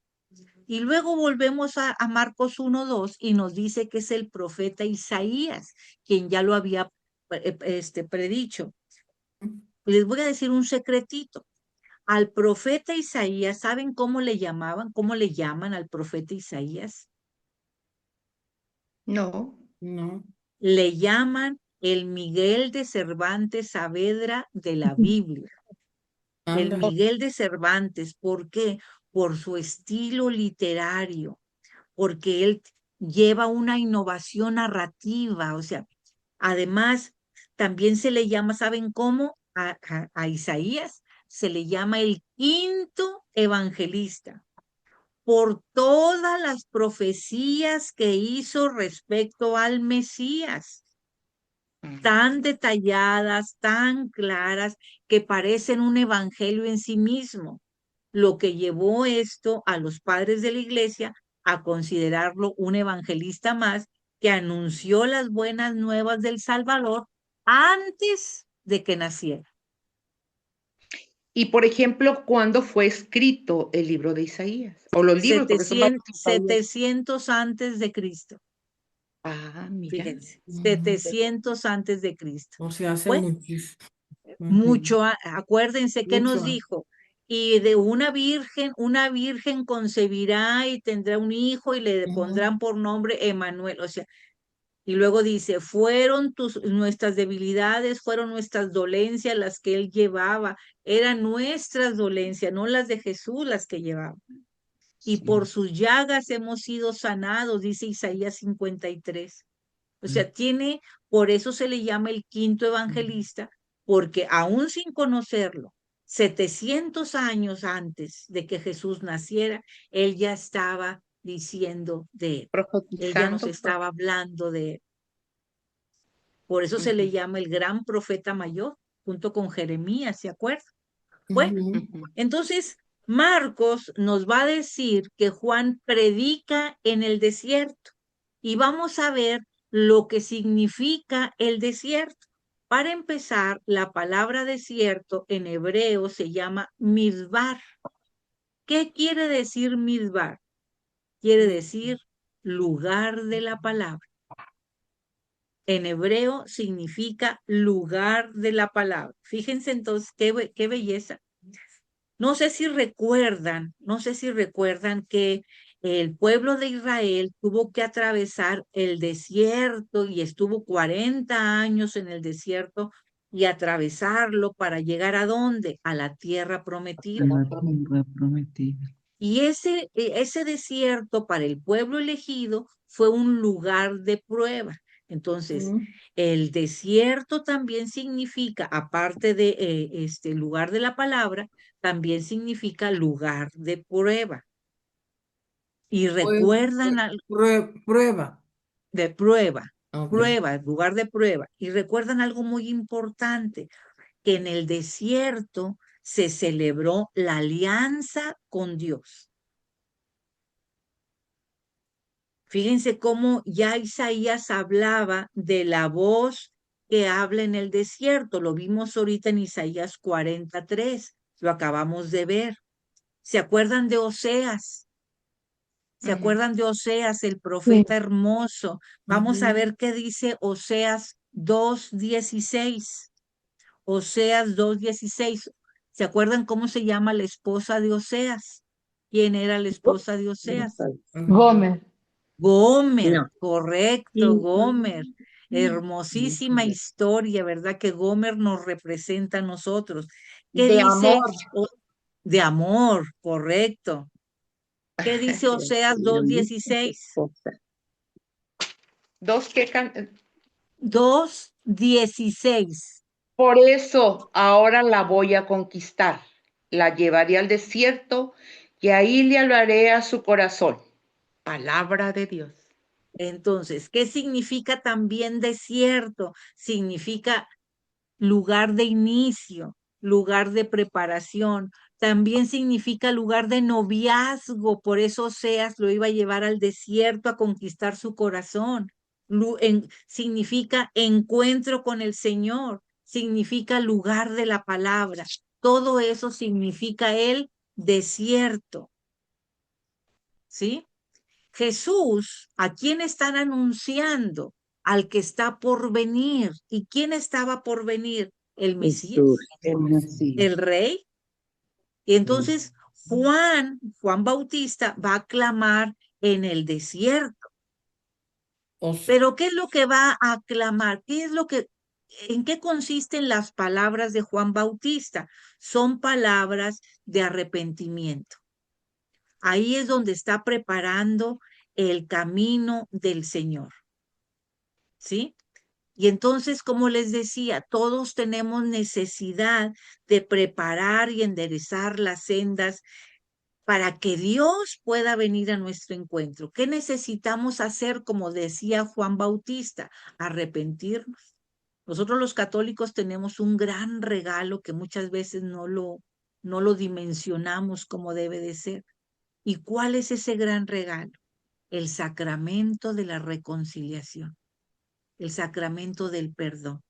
Y luego volvemos a Marcos 1:2 y nos dice que es el profeta Isaías, quien ya lo había predicho. Les voy a decir un secretito. Al profeta Isaías, ¿saben cómo le llamaban? ¿Cómo le llaman al profeta Isaías? No. Le llaman el Miguel de Cervantes Saavedra de la Biblia. El Miguel de Cervantes, ¿por qué? Por su estilo literario, porque él lleva una innovación narrativa, o sea, además también se le llama, ¿saben cómo? A Isaías se le llama el quinto evangelista, por todas las profecías que hizo respecto al Mesías, tan detalladas, tan claras, que parecen un evangelio en sí mismo, lo que llevó esto a los padres de la iglesia a considerarlo un evangelista más que anunció las buenas nuevas del Salvador antes de que naciera. Y, por ejemplo, ¿cuándo fue escrito el libro de Isaías? O los libros, porque son varios 700 antes de Cristo. Ah, mira. Fíjense, 700 antes de Cristo. O sea, hace Bueno, muchísimo. mucho, acuérdense que nos Mucho. dijo, y de una virgen concebirá y tendrá un hijo y le pondrán por nombre Emanuel. O sea, y luego dice, fueron nuestras debilidades, fueron nuestras dolencias las que él llevaba, eran nuestras dolencias, no las de Jesús las que llevaba. Y por sus llagas hemos sido sanados, dice Isaías 53. O sea, por eso se le llama el quinto evangelista, porque aún sin conocerlo, 700 años antes de que Jesús naciera, él ya estaba diciendo de él. Él ya nos estaba hablando de él. Por eso se le llama el gran profeta mayor, junto con Jeremías, ¿se acuerdan? Bueno, entonces Marcos nos va a decir que Juan predica en el desierto y vamos a ver lo que significa el desierto. Para empezar, la palabra desierto en hebreo se llama midbar. ¿Qué quiere decir midbar? Quiere decir lugar de la palabra. En hebreo significa lugar de la palabra. Fíjense entonces qué belleza. No sé si recuerdan que el pueblo de Israel tuvo que atravesar el desierto y estuvo 40 años en el desierto y atravesarlo para llegar ¿a dónde? A la tierra prometida. Y ese desierto para el pueblo elegido fue un lugar de prueba. Entonces, el desierto también significa, aparte de este lugar de la palabra, también significa lugar de prueba. Y recuerdan Prueba. de prueba, Ok. prueba, lugar de prueba. Y recuerdan algo muy importante, que en el desierto se celebró la alianza con Dios. Fíjense cómo ya Isaías hablaba de la voz que habla en el desierto. Lo vimos ahorita en Isaías 43. Lo acabamos de ver. ¿Se acuerdan de Oseas? ¿Se acuerdan de Oseas, el profeta hermoso? Vamos a ver qué dice Oseas 2:16. Oseas 2:16. ¿Se acuerdan cómo se llama la esposa de Oseas? ¿Quién era la esposa de Oseas? Gómez. Gomer, No. correcto, Gomer. Hermosísima historia, ¿verdad? Que Gomer nos representa a nosotros. ¿Qué De dice? amor. De amor, correcto. ¿Qué dice Oseas 2:16? 2:16. Por eso ahora la voy a conquistar. La llevaré al desierto y ahí le hablaré a su corazón. Palabra de Dios. Entonces, ¿qué significa también desierto? Significa lugar de inicio, lugar de preparación. También significa lugar de noviazgo. Por eso Oseas lo iba a llevar al desierto a conquistar su corazón. Significa encuentro con el Señor. Significa lugar de la palabra. Todo eso significa el desierto. ¿Sí? Jesús, ¿a quién están anunciando? Al que está por venir. ¿Y quién estaba por venir? El Mesías, el Rey. Y entonces Juan Bautista va a clamar en el desierto. Pero ¿qué es lo que va a clamar? ¿En qué consisten las palabras de Juan Bautista? Son palabras de arrepentimiento. Ahí es donde está preparando el camino del Señor. ¿Sí? Y entonces, como les decía, todos tenemos necesidad de preparar y enderezar las sendas para que Dios pueda venir a nuestro encuentro. ¿Qué necesitamos hacer? Como decía Juan Bautista, arrepentirnos. Nosotros los católicos tenemos un gran regalo que muchas veces no lo dimensionamos como debe de ser. ¿Y cuál es ese gran regalo? El sacramento de la reconciliación, el sacramento del perdón.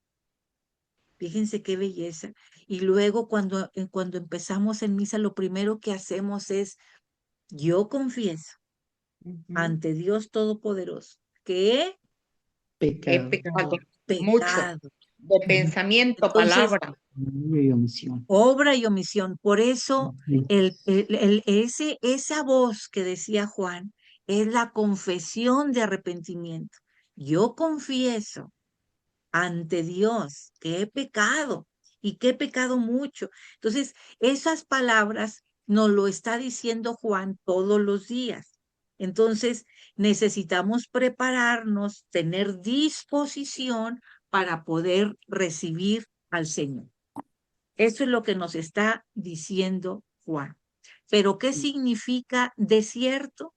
Fíjense qué belleza. Y luego cuando empezamos en misa, lo primero que hacemos es, yo confieso ante Dios Todopoderoso que he He pecado mucho pecado. de pensamiento, Entonces, palabra. obra y omisión. Por eso, esa voz que decía Juan es la confesión de arrepentimiento. Yo confieso ante Dios que he pecado y que he pecado mucho. Entonces, esas palabras nos lo está diciendo Juan todos los días. Entonces, necesitamos prepararnos, tener disposición para poder recibir al Señor. Eso es lo que nos está diciendo Juan. Pero, ¿qué significa desierto?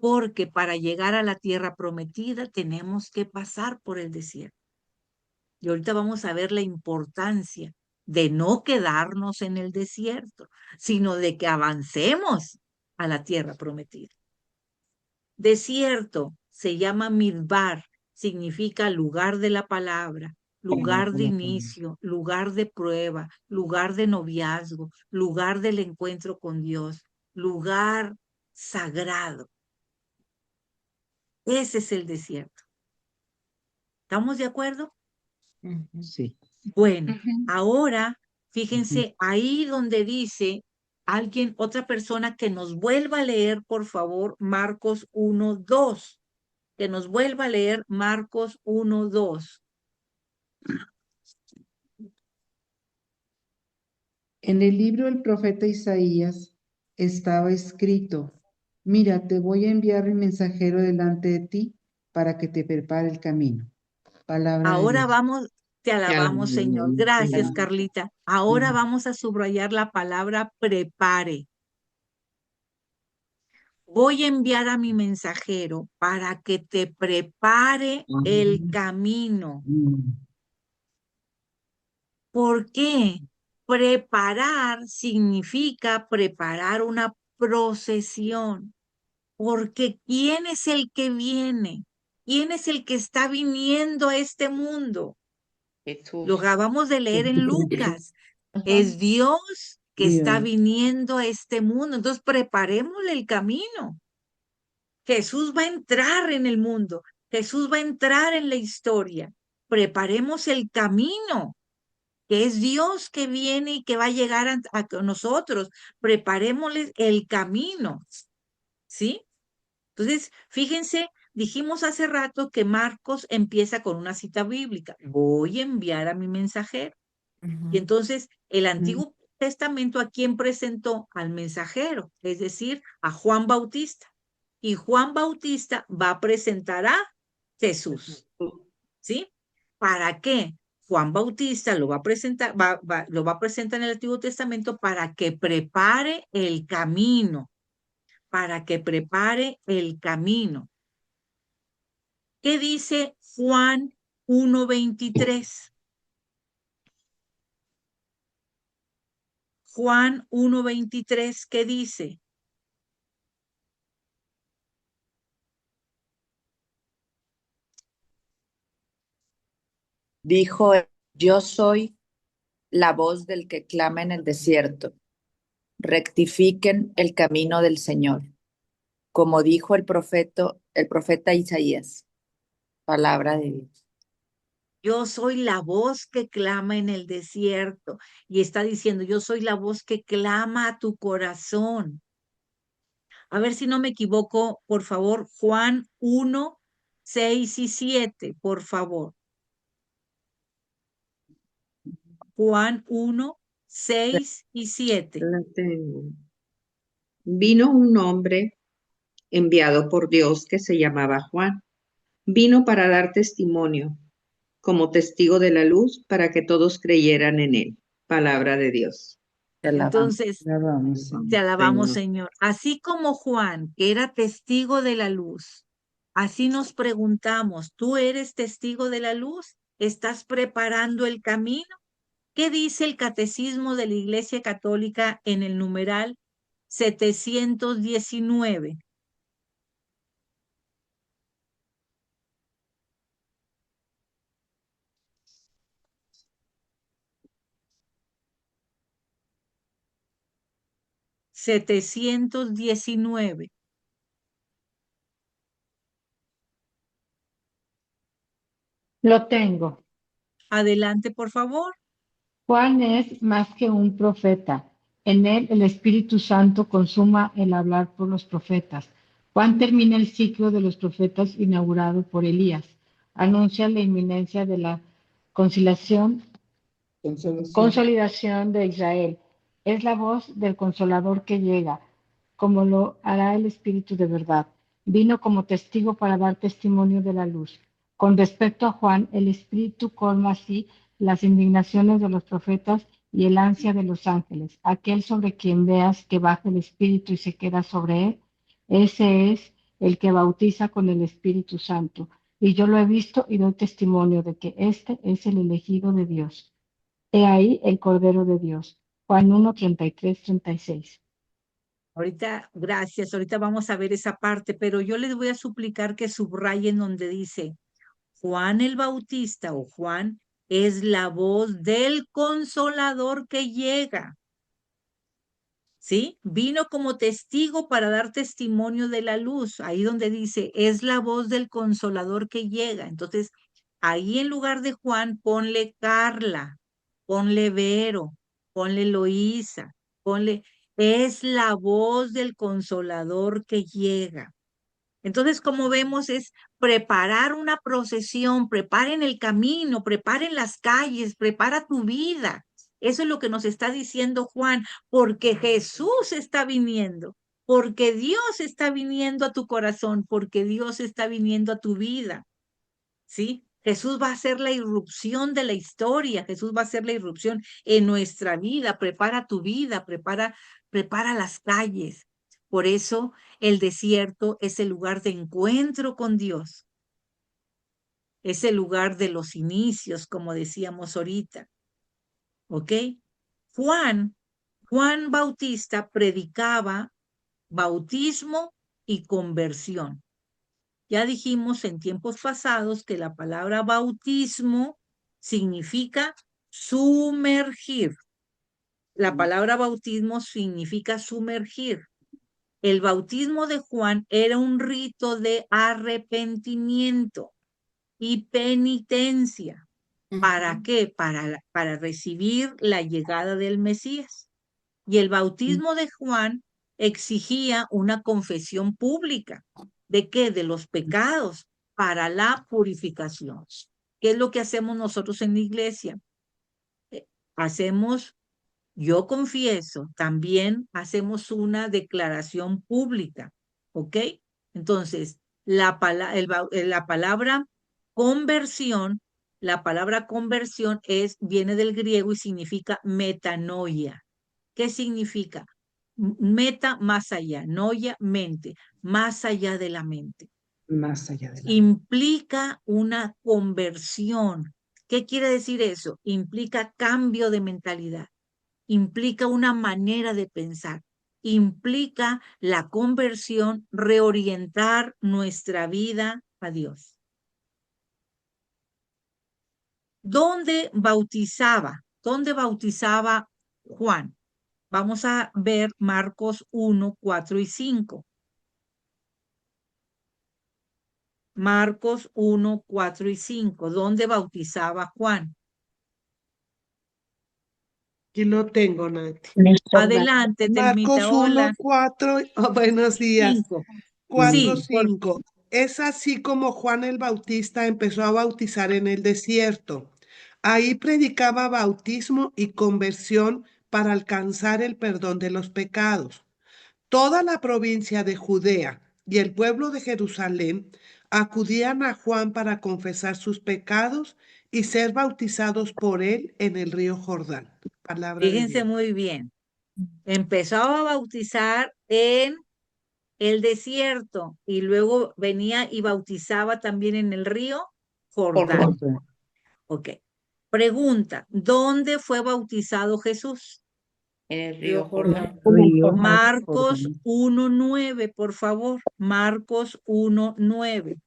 Porque para llegar a la tierra prometida tenemos que pasar por el desierto. Y ahorita vamos a ver la importancia de no quedarnos en el desierto, sino de que avancemos a la tierra prometida. Desierto se llama Midbar, significa lugar de la palabra, lugar de inicio, lugar de prueba, lugar de noviazgo, lugar del encuentro con Dios, lugar sagrado. Ese es el desierto. ¿Estamos de acuerdo? Sí. Bueno, ahora fíjense ahí donde dice alguien, otra persona que nos vuelva a leer, por favor, Marcos 1:2. Que nos vuelva a leer Marcos 1:2. En el libro del profeta Isaías estaba escrito: mira, te voy a enviar mi mensajero delante de ti para que te prepare el camino. Palabra de Ahora Dios. vamos, te alabamos, Señor. Gracias, Carlita. Ahora vamos a subrayar la palabra prepare. Voy a enviar a mi mensajero para que te prepare el camino. ¿Por qué? Preparar significa preparar una procesión. Porque ¿quién es el que viene? ¿Quién es el que está viniendo a este mundo? Jesús. Lo acabamos de leer en Lucas. Es Dios que está viniendo a este mundo. Entonces, preparémosle el camino. Jesús va a entrar en el mundo. Jesús va a entrar en la historia. Preparemos el camino, que es Dios que viene y que va a llegar a nosotros. Preparémosle el camino. ¿Sí? Entonces, fíjense, dijimos hace rato que Marcos empieza con una cita bíblica. Voy a enviar a mi mensajero. Y entonces, el Antiguo Testamento, ¿a quién presentó? Al mensajero, es decir, a Juan Bautista. Y Juan Bautista va a presentar a Jesús. ¿Sí? ¿Para qué? Juan Bautista lo va a presentar, lo va a presentar en el Antiguo Testamento para que prepare el camino. Para que prepare el camino. ¿Qué dice Juan 1:23? Juan 1:23, ¿qué dice? Dijo, yo soy la voz del que clama en el desierto. Rectifiquen el camino del Señor, como dijo el profeta Isaías. Palabra de Dios. Yo soy la voz que clama en el desierto. Y está diciendo, yo soy la voz que clama a tu corazón. A ver si no me equivoco, por favor, Juan 1:6 y 7, por favor. Juan 1:6 y 7. La tengo. Vino un hombre enviado por Dios que se llamaba Juan. Vino para dar testimonio, como testigo de la luz, para que todos creyeran en él. Palabra de Dios. Entonces, te alabamos, Señor. Señor. Así como Juan, que era testigo de la luz, así nos preguntamos, ¿tú eres testigo de la luz? ¿Estás preparando el camino? ¿Qué dice el Catecismo de la Iglesia Católica en el numeral 719? 719. Lo tengo. Adelante, por favor. Juan es más que un profeta. En él el Espíritu Santo consuma el hablar por los profetas. Juan termina el ciclo de los profetas inaugurado por Elías. Anuncia la inminencia de la consolidación de Israel. Es la voz del Consolador que llega, como lo hará el Espíritu de verdad. Vino como testigo para dar testimonio de la luz. Con respecto a Juan, el Espíritu colma así las indignaciones de los profetas y el ansia de los ángeles. Aquel sobre quien veas que baja el Espíritu y se queda sobre él, ese es el que bautiza con el Espíritu Santo. Y yo lo he visto y doy testimonio de que este es el elegido de Dios. He ahí el Cordero de Dios. Juan 1, 33, 36. Ahorita, gracias, ahorita vamos a ver esa parte, pero yo les voy a suplicar que subrayen donde dice Juan el Bautista o Juan es la voz del Consolador que llega. ¿Sí? Vino como testigo para dar testimonio de la luz. Ahí donde dice, es la voz del Consolador que llega. Entonces, ahí en lugar de Juan, ponle Carla, ponle Vero, ponle Loísa, ponle, es la voz del Consolador que llega. Entonces, como vemos, es preparar una procesión, preparen el camino, preparen las calles, prepara tu vida. Eso es lo que nos está diciendo Juan, porque Jesús está viniendo, porque Dios está viniendo a tu corazón, porque Dios está viniendo a tu vida. ¿Sí? Jesús va a hacer la irrupción de la historia, Jesús va a hacer la irrupción en nuestra vida. Prepara tu vida, prepara las calles. Por eso el desierto es el lugar de encuentro con Dios. Es el lugar de los inicios, como decíamos ahorita. ¿Ok? Juan Bautista predicaba bautismo y conversión. Ya dijimos en tiempos pasados que la palabra bautismo significa sumergir. La palabra bautismo significa sumergir. El bautismo de Juan era un rito de arrepentimiento y penitencia. ¿Para qué? Para recibir la llegada del Mesías. Y el bautismo de Juan exigía una confesión pública. ¿De qué? De los pecados para la purificación. ¿Qué es lo que hacemos nosotros en la iglesia? Hacemos, yo confieso, también hacemos una declaración pública, ¿ok? Entonces, la palabra conversión, viene del griego y significa metanoia. ¿Qué significa? Meta, más allá, noia, mente, más allá de la mente. Más allá de la Implica una conversión. ¿Qué quiere decir eso? Implica cambio de mentalidad, implica una manera de pensar, implica la conversión, reorientar nuestra vida a Dios. ¿Dónde bautizaba? ¿Dónde bautizaba Juan? Vamos a ver Marcos 1, 4 y 5. Marcos 1, 4 y 5. ¿Dónde bautizaba Juan? Aquí lo tengo, Nati. Adelante, Marcos Telmita. 1, Hola. 4, buenos días. 5. 4, Sí, 5. Es así como Juan el Bautista empezó a bautizar en el desierto. Ahí predicaba bautismo y conversión para alcanzar el perdón de los pecados. Toda la provincia de Judea y el pueblo de Jerusalén acudían a Juan para confesar sus pecados y ser bautizados por él en el río Jordán. Palabra de fíjense Dios. muy bien. Empezó a bautizar en el desierto y luego venía y bautizaba también en el río Jordán. Ok. Pregunta, ¿dónde fue bautizado Jesús? En el río Jordán. Jordán. Marcos 1:9, por favor. Marcos 1:9.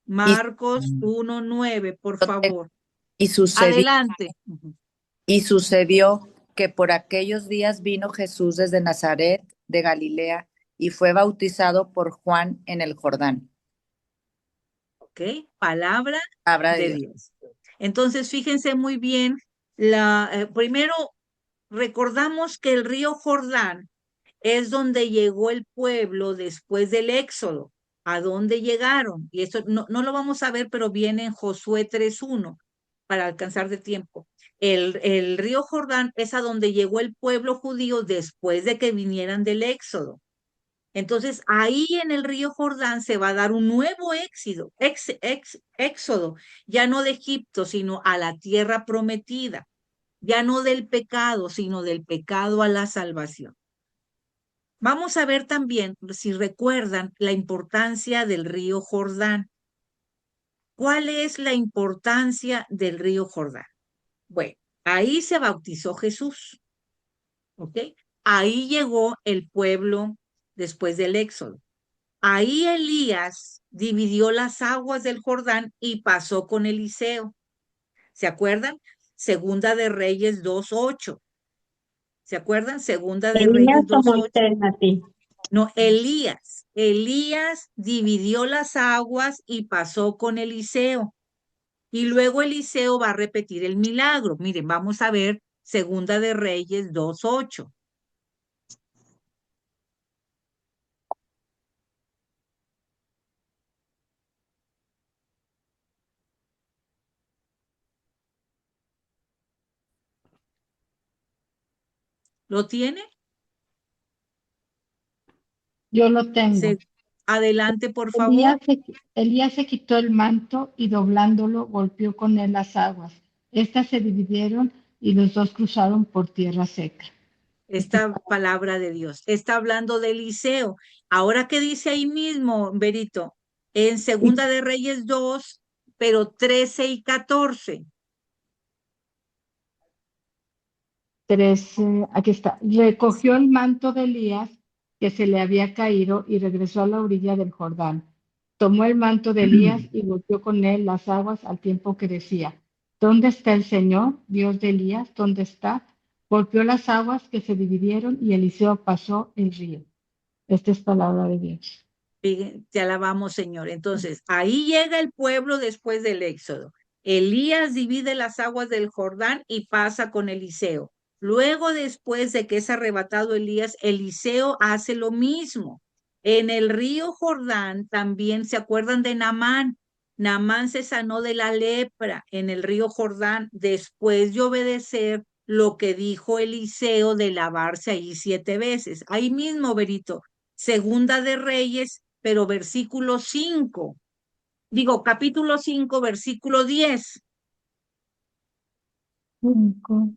Marcos 1:9, por favor. Y sucedió, Adelante. y sucedió que por aquellos días vino Jesús desde Nazaret de Galilea y fue bautizado por Juan en el Jordán. ¿Ok? Palabra Palabra de Dios. Entonces, fíjense muy bien, primero recordamos que el río Jordán es donde llegó el pueblo después del Éxodo. ¿A dónde llegaron? Y eso no lo vamos a ver, pero viene en Josué 3:1 para alcanzar de tiempo. El río Jordán es a donde llegó el pueblo judío después de que vinieran del Éxodo. Entonces, ahí en el río Jordán se va a dar un nuevo éxodo, ya no de Egipto, sino a la tierra prometida, ya no del pecado, sino del pecado a la salvación. Vamos a ver también, si recuerdan, la importancia del río Jordán. ¿Cuál es la importancia del río Jordán? Bueno, ahí se bautizó Jesús, ¿ok? Ahí llegó el pueblo después del Éxodo. Ahí Elías dividió las aguas del Jordán y pasó con Eliseo. ¿Se acuerdan? Segunda de Reyes 2:8. ¿Se acuerdan? Segunda de Reyes 2:8. No, Elías. Elías dividió las aguas y pasó con Eliseo. Y luego Eliseo va a repetir el milagro. Miren, vamos a ver Segunda de Reyes 2:8. ¿Lo tiene? Yo lo tengo. Adelante, por favor. Elías se quitó el manto y doblándolo golpeó con él las aguas. Estas se dividieron y los dos cruzaron por tierra seca. Esta palabra de Dios está hablando de Eliseo. Ahora, ¿qué dice ahí mismo, Berito? En Segunda de Reyes 2, pero 13 y 14. 13, aquí está. Recogió el manto de Elías que se le había caído y regresó a la orilla del Jordán. Tomó el manto de Elías y golpeó con él las aguas al tiempo que decía, ¿dónde está el Señor, Dios de Elías? ¿Dónde está? Golpeó las aguas que se dividieron y Eliseo pasó el río. Esta es palabra de Dios. Te alabamos, Señor. Entonces, ahí llega el pueblo después del Éxodo. Elías divide las aguas del Jordán y pasa con Eliseo. Luego, después de que es arrebatado Elías, Eliseo hace lo mismo. En el río Jordán también se acuerdan de Naamán. Naamán se sanó de la lepra en el río Jordán después de obedecer lo que dijo Eliseo de lavarse ahí 7 veces. Ahí mismo, Berito, Segunda de Reyes, pero versículo 5. Digo, capítulo 5, versículo 10. 5.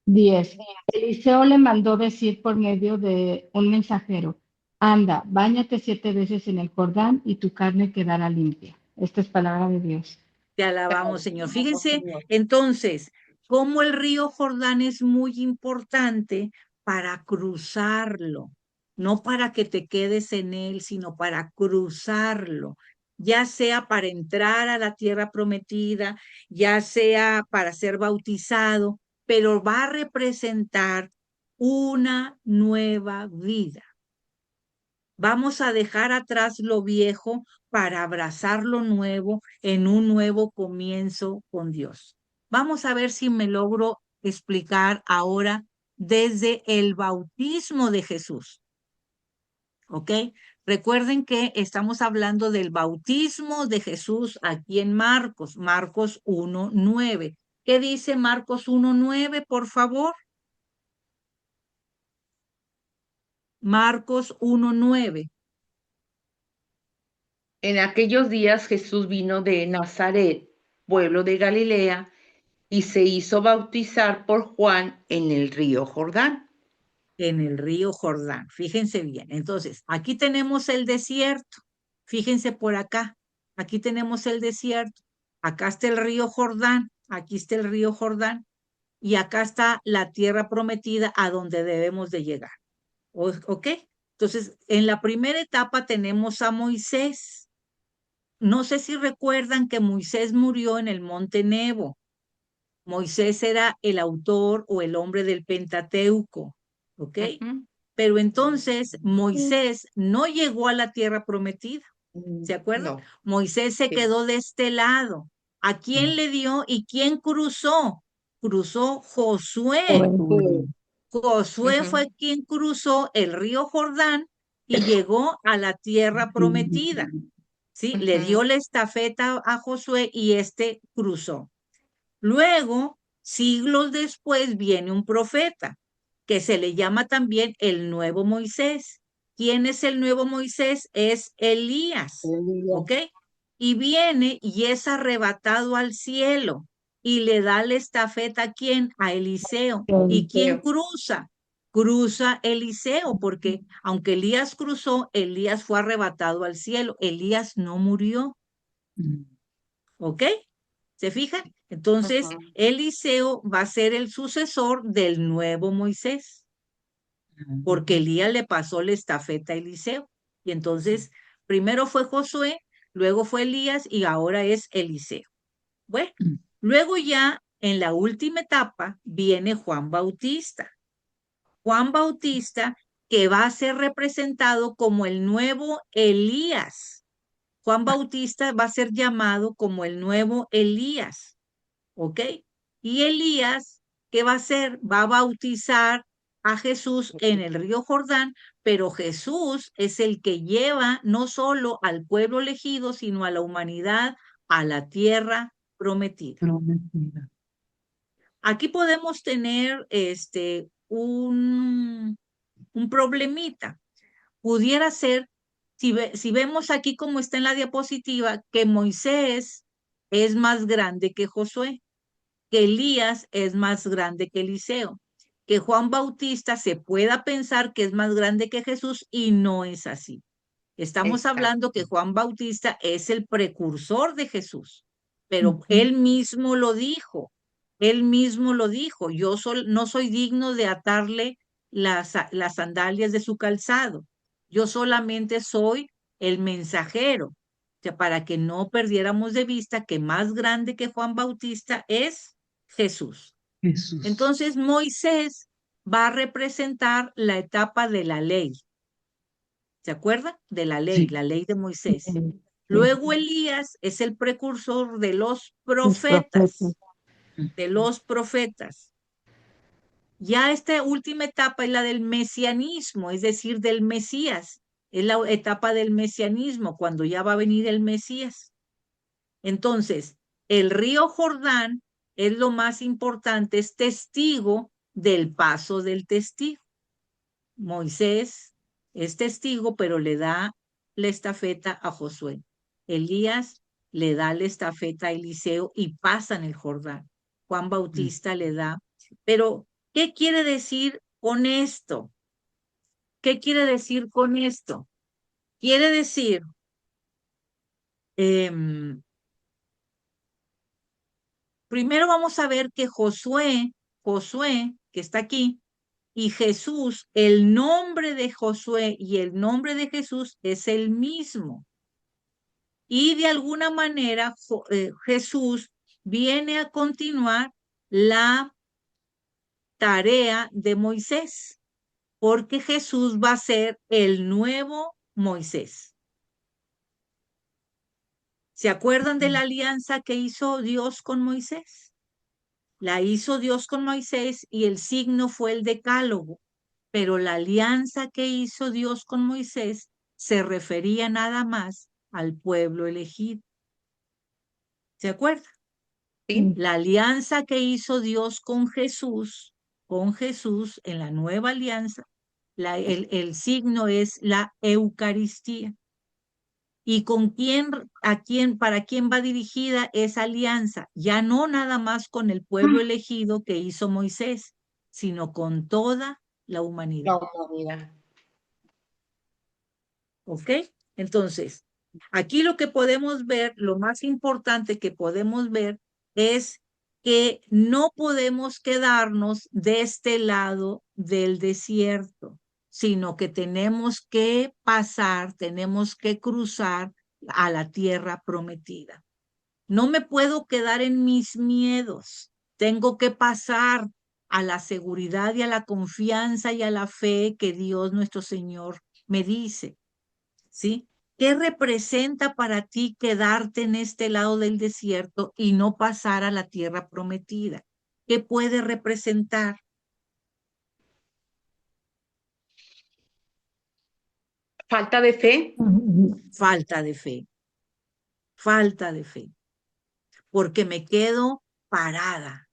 10. Eliseo le mandó decir por medio de un mensajero, anda, báñate 7 veces en el Jordán y tu carne quedará limpia. Esta es palabra de Dios. Te alabamos, Señor. Fíjense, entonces, cómo el río Jordán es muy importante para cruzarlo, no para que te quedes en él, sino para cruzarlo, ya sea para entrar a la tierra prometida, ya sea para ser bautizado, pero va a representar una nueva vida. Vamos a dejar atrás lo viejo para abrazar lo nuevo en un nuevo comienzo con Dios. Vamos a ver si me logro explicar ahora desde el bautismo de Jesús. ¿Ok? Recuerden que estamos hablando del bautismo de Jesús aquí en Marcos 1:9. ¿Qué dice Marcos 1:9, por favor? Marcos 1:9. En aquellos días Jesús vino de Nazaret, pueblo de Galilea, y se hizo bautizar por Juan en el río Jordán. En el río Jordán, fíjense bien. Entonces, aquí tenemos el desierto. Fíjense por acá. Aquí tenemos el desierto. Acá está el río Jordán. Aquí está el río Jordán. Y acá está la tierra prometida a donde debemos de llegar. ¿Ok? Entonces, en la primera etapa tenemos a Moisés. No sé si recuerdan que Moisés murió en el monte Nebo. Moisés era el autor o el hombre del Pentateuco, ¿ok? Pero entonces Moisés no llegó a la tierra prometida, ¿se acuerdan? No. Moisés se Sí. quedó de este lado. ¿A quién le dio y quién cruzó? Cruzó Josué. Josué fue quien cruzó el río Jordán y llegó a la tierra prometida. ¿Sí? Le dio la estafeta a Josué y este cruzó. Luego, siglos después, viene un profeta que se le llama también el nuevo Moisés. ¿Quién es el nuevo Moisés? Es Elías, ¿ok? Y viene y es arrebatado al cielo y le da la estafeta ¿a quién? A Eliseo. ¿Y quién cruza? Cruza Eliseo, porque aunque Elías cruzó, Elías fue arrebatado al cielo. Elías no murió, ¿ok? ¿Se fijan? Entonces, Eliseo va a ser el sucesor del nuevo Moisés, porque Elías le pasó la estafeta a Eliseo. Y entonces, primero fue Josué, luego fue Elías y ahora es Eliseo. Bueno, luego ya en la última etapa viene Juan Bautista. Juan Bautista que va a ser representado como el nuevo Elías. Juan Bautista va a ser llamado como el nuevo Elías. ¿Ok? Y Elías, ¿qué va a hacer? Va a bautizar a Jesús en el río Jordán, pero Jesús es el que lleva no solo al pueblo elegido, sino a la humanidad a la tierra prometida. Aquí podemos tener un problemita. Pudiera ser, si vemos aquí como está en la diapositiva, que Moisés es más grande que Josué, que Elías es más grande que Eliseo, que Juan Bautista se pueda pensar que es más grande que Jesús y no es así. Estamos hablando que Juan Bautista es el precursor de Jesús, pero él mismo lo dijo, yo no soy digno de atarle las sandalias de su calzado, yo solamente soy el mensajero, o sea, para que no perdiéramos de vista que más grande que Juan Bautista es Jesús. Entonces Moisés va a representar la etapa de la ley. ¿Se acuerdan? De la ley de Moisés. Luego Elías es el precursor de los profetas, Ya esta última etapa es la del mesianismo, es decir, del Mesías. Es la etapa del mesianismo, cuando ya va a venir el Mesías. Entonces, el río Jordán es lo más importante, es testigo del paso del testigo. Moisés es testigo, pero le da la estafeta a Josué. Elías le da la estafeta a Eliseo y pasan el Jordán. Juan Bautista le da. Pero, ¿qué quiere decir con esto? ¿Qué quiere decir con esto? Quiere decir, primero vamos a ver que Josué, que está aquí, y Jesús, el nombre de Josué y el nombre de Jesús es el mismo. Y de alguna manera Jesús viene a continuar la tarea de Moisés, porque Jesús va a ser el nuevo Moisés. ¿Se acuerdan de la alianza que hizo Dios con Moisés? La hizo Dios con Moisés y el signo fue el decálogo. Pero la alianza que hizo Dios con Moisés se refería nada más al pueblo elegido. ¿Se acuerda? Sí. La alianza que hizo Dios con Jesús en la nueva alianza, el signo es la Eucaristía. ¿Y para quién va dirigida esa alianza? Ya no nada más con el pueblo elegido que hizo Moisés, sino con toda la humanidad. ¿Ok? Entonces, aquí lo que podemos ver, lo más importante que podemos ver es que no podemos quedarnos de este lado del desierto. sino que tenemos que pasar, tenemos que cruzar a la tierra prometida. No me puedo quedar en mis miedos. Tengo que pasar a la seguridad y a la confianza y a la fe que Dios nuestro Señor me dice. ¿Sí? ¿Qué representa para ti quedarte en este lado del desierto y no pasar a la tierra prometida? ¿Qué puede representar? Falta de fe. Falta de fe. Falta de fe. Porque me quedo parada,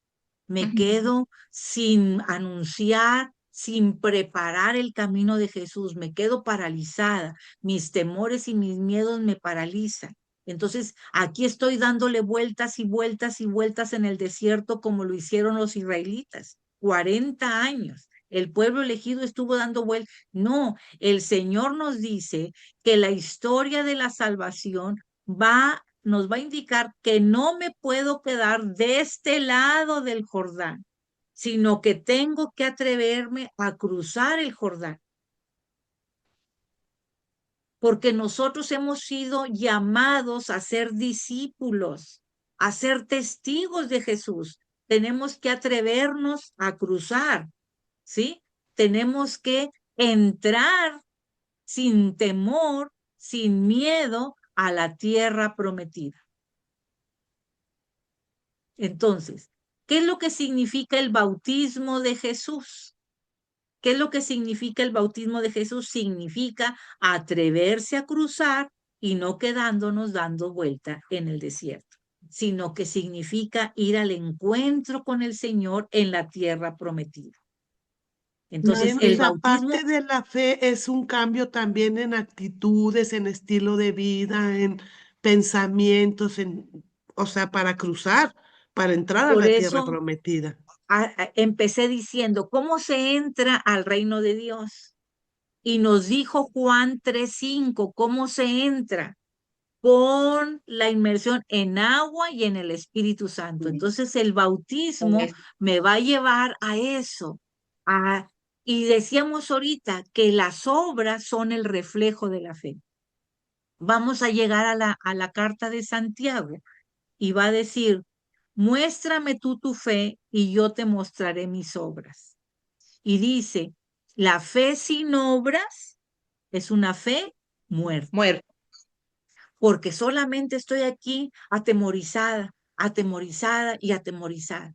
me quedo sin anunciar, sin preparar el camino de Jesús, me quedo paralizada, mis temores y mis miedos me paralizan. Entonces, aquí estoy dándole vueltas y vueltas y vueltas en el desierto como lo hicieron los israelitas, 40 años. El pueblo elegido estuvo dando vueltas. No, el Señor nos dice que la historia de la salvación nos va a indicar que no me puedo quedar de este lado del Jordán, sino que tengo que atreverme a cruzar el Jordán. Porque nosotros hemos sido llamados a ser discípulos, a ser testigos de Jesús. Tenemos que atrevernos a cruzar, ¿sí? Tenemos que entrar sin temor, sin miedo a la tierra prometida. Entonces, ¿qué es lo que significa el bautismo de Jesús? ¿Qué es lo que significa el bautismo de Jesús? Significa atreverse a cruzar y no quedándonos dando vuelta en el desierto, sino que significa ir al encuentro con el Señor en la tierra prometida. Entonces, el bautismo... Aparte de la fe, es un cambio también en actitudes, en estilo de vida, en pensamientos, o sea, para cruzar, para entrar a Por la tierra eso prometida. empecé diciendo, ¿cómo se entra al reino de Dios? Y nos dijo Juan 3:5, ¿cómo se entra? Con la inmersión en agua y en el Espíritu Santo. Entonces el bautismo me va a llevar a eso. Y decíamos ahorita que las obras son el reflejo de la fe. Vamos a llegar a la carta de Santiago y va a decir, muéstrame tú tu fe y yo te mostraré mis obras. Y dice, la fe sin obras es una fe muerta. Porque solamente estoy aquí atemorizada, atemorizada y atemorizada.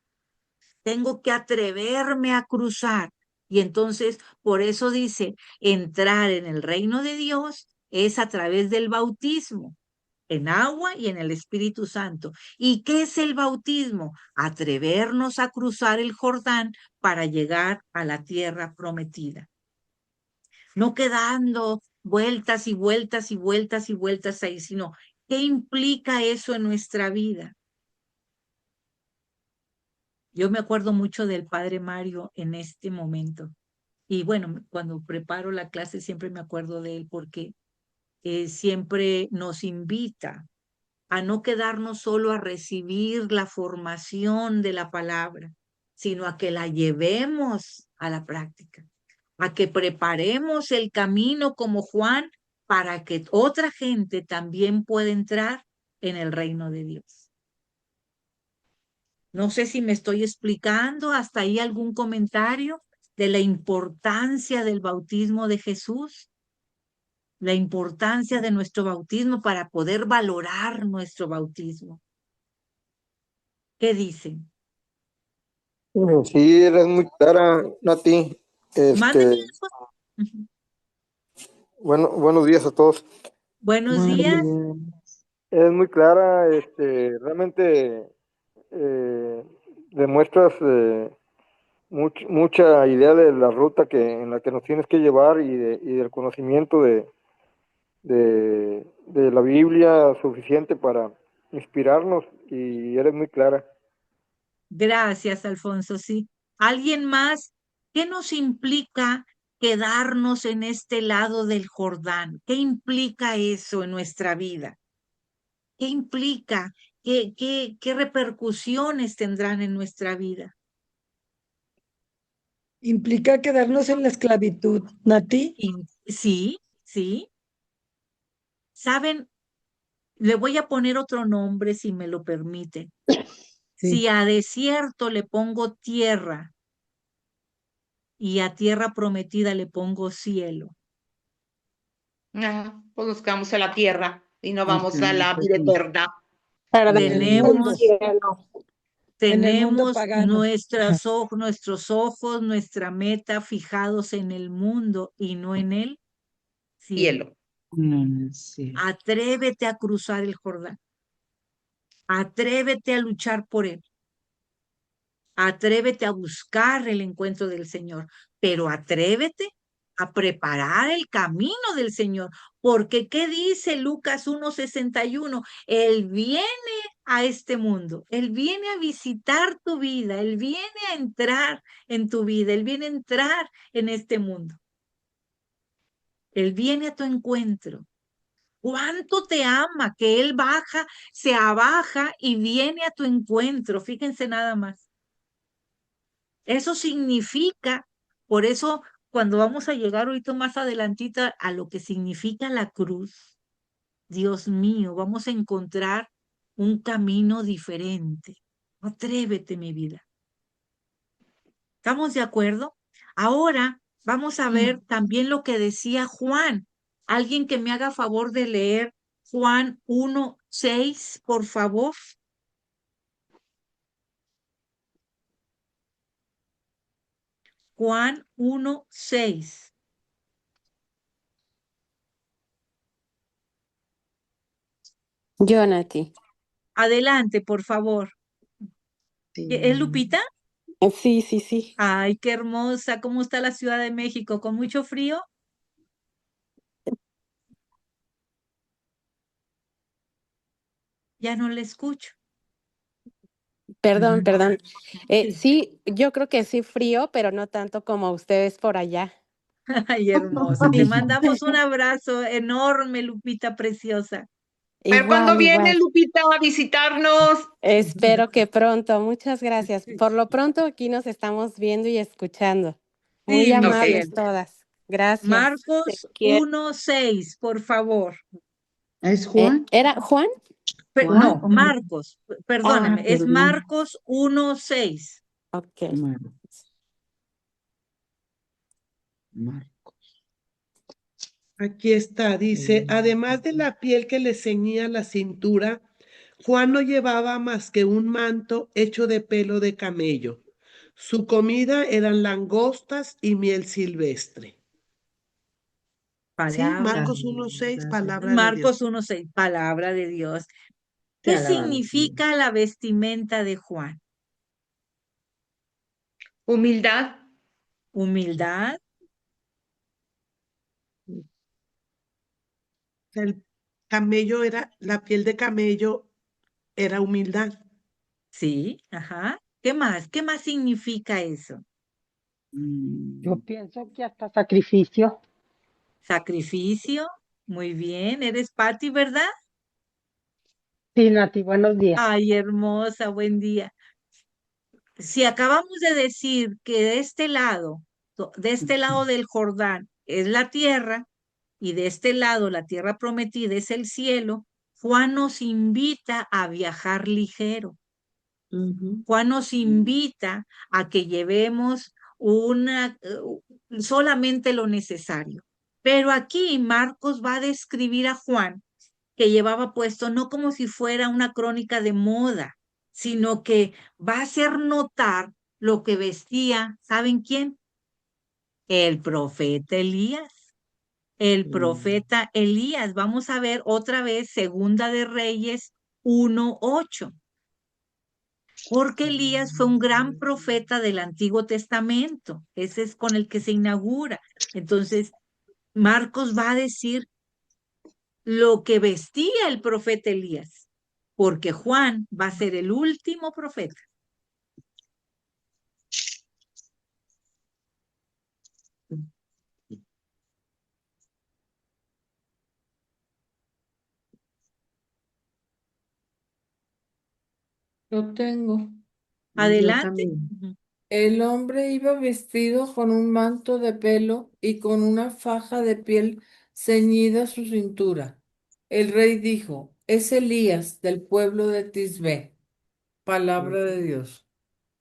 Tengo que atreverme a cruzar. Y entonces, por eso dice, entrar en el reino de Dios es a través del bautismo, en agua y en el Espíritu Santo. ¿Y qué es el bautismo? Atrevernos a cruzar el Jordán para llegar a la tierra prometida. No quedando vueltas y vueltas y vueltas y vueltas ahí, sino ¿qué implica eso en nuestra vida? Yo me acuerdo mucho del padre Mario en este momento. Y bueno, cuando preparo la clase siempre me acuerdo de él porque siempre nos invita a no quedarnos solo a recibir la formación de la palabra, sino a que la llevemos a la práctica, a que preparemos el camino como Juan para que otra gente también pueda entrar en el reino de Dios. No sé si me estoy explicando, hasta ahí algún comentario de la importancia del bautismo de Jesús, la importancia de nuestro bautismo para poder valorar nuestro bautismo. ¿Qué dicen? Sí, eres muy clara, Nati. Mándeme. Buenos días a todos. Buenos días. Es muy clara, realmente demuestras mucha idea de la ruta en la que nos tienes que llevar y del conocimiento de la Biblia suficiente para inspirarnos, y eres muy clara. Gracias, Alfonso. Sí. ¿Alguien más? ¿Qué nos implica quedarnos en este lado del Jordán? ¿Qué implica eso en nuestra vida? ¿Qué implica? ¿Qué repercusiones tendrán en nuestra vida? Implica quedarnos en la esclavitud, Nati. Sí, sí. ¿Saben? Le voy a poner otro nombre si me lo permite. Si Sí. a desierto le pongo tierra y a tierra prometida le pongo cielo. Pues nos quedamos en la tierra y no vamos a Ajá, la pues vida sí. eterna. En el mundo, Tenemos pagano. nuestros ojos, nuestra meta fijados en el mundo y no en el cielo. Cielo. Sí. Atrévete a cruzar el Jordán. Atrévete a luchar por él. Atrévete a buscar el encuentro del Señor, pero atrévete a preparar el camino del Señor, porque ¿qué dice Lucas 1:61? Él viene a este mundo, Él viene a visitar tu vida, Él viene a entrar en tu vida, Él viene a entrar en este mundo. Él viene a tu encuentro. ¿Cuánto te ama que Él baja, se abaja y viene a tu encuentro? Fíjense nada más. Eso significa, por eso cuando vamos a llegar ahorita más adelantito a lo que significa la cruz, Dios mío, vamos a encontrar un camino diferente. Atrévete, mi vida. ¿Estamos de acuerdo? Ahora vamos a ver también lo que decía Juan. Alguien que me haga favor de leer Juan 1:6, por favor. Juan 1:6. Yo, Nati. Adelante, por favor. ¿Es Lupita? Sí, sí, sí. Ay, qué hermosa. ¿Cómo está la Ciudad de México? ¿Con mucho frío? Ya no le escucho. Perdón, perdón. Sí. Sí, yo creo que sí frío, pero no tanto como ustedes por allá. Ay, hermosa. Te Sí. mandamos un abrazo enorme, Lupita preciosa. ¿Pero cuándo Igual, viene igual. Lupita a visitarnos? Espero que pronto. Muchas gracias. Por lo pronto aquí nos estamos viendo y escuchando. Muy Sí, mi amables cielo. todas. Gracias. Marcos 1:6, por favor. ¿Es Juan? ¿Era Juan? ¿Juan? No, Marcos, perdóname, es perdón. Marcos 1:6. Ok. Aquí está, dice, además de la piel que le ceñía la cintura, Juan no llevaba más que un manto hecho de pelo de camello. Su comida eran langostas y miel silvestre. Sí, Palabra. Marcos 1:6, palabra de Marcos Dios. 1:6, palabra de Dios. Te ¿Qué alabamos, significa la vestimenta de Juan? Humildad. Humildad. El camello era, la piel de camello era humildad. Sí, ajá. ¿Qué más? ¿Qué más significa eso? Yo pienso que hasta sacrificio. Sacrificio. Muy bien. Eres Patti, ¿verdad? Sí, Nati, buenos días. Ay, hermosa, buen día. Si acabamos de decir que de este lado del Jordán es la tierra y de este lado la tierra prometida es el cielo, Juan nos invita a viajar ligero. Juan nos invita a que llevemos solamente lo necesario. Pero aquí Marcos va a describir a Juan que llevaba puesto no como si fuera una crónica de moda, sino que va a hacer notar lo que vestía, ¿saben quién? El profeta Elías. El profeta Elías. Vamos a ver otra vez Segunda de Reyes 1:8. Porque Elías fue un gran profeta del Antiguo Testamento. Ese es con el que se inaugura. Entonces, Marcos va a decir lo que vestía el profeta Elías, porque Juan va a ser el último profeta. Lo tengo. Adelante. también. El hombre iba vestido con un manto de pelo y con una faja de piel ceñida a su cintura. El rey dijo, es Elías del pueblo de Tisbé. Palabra de Dios.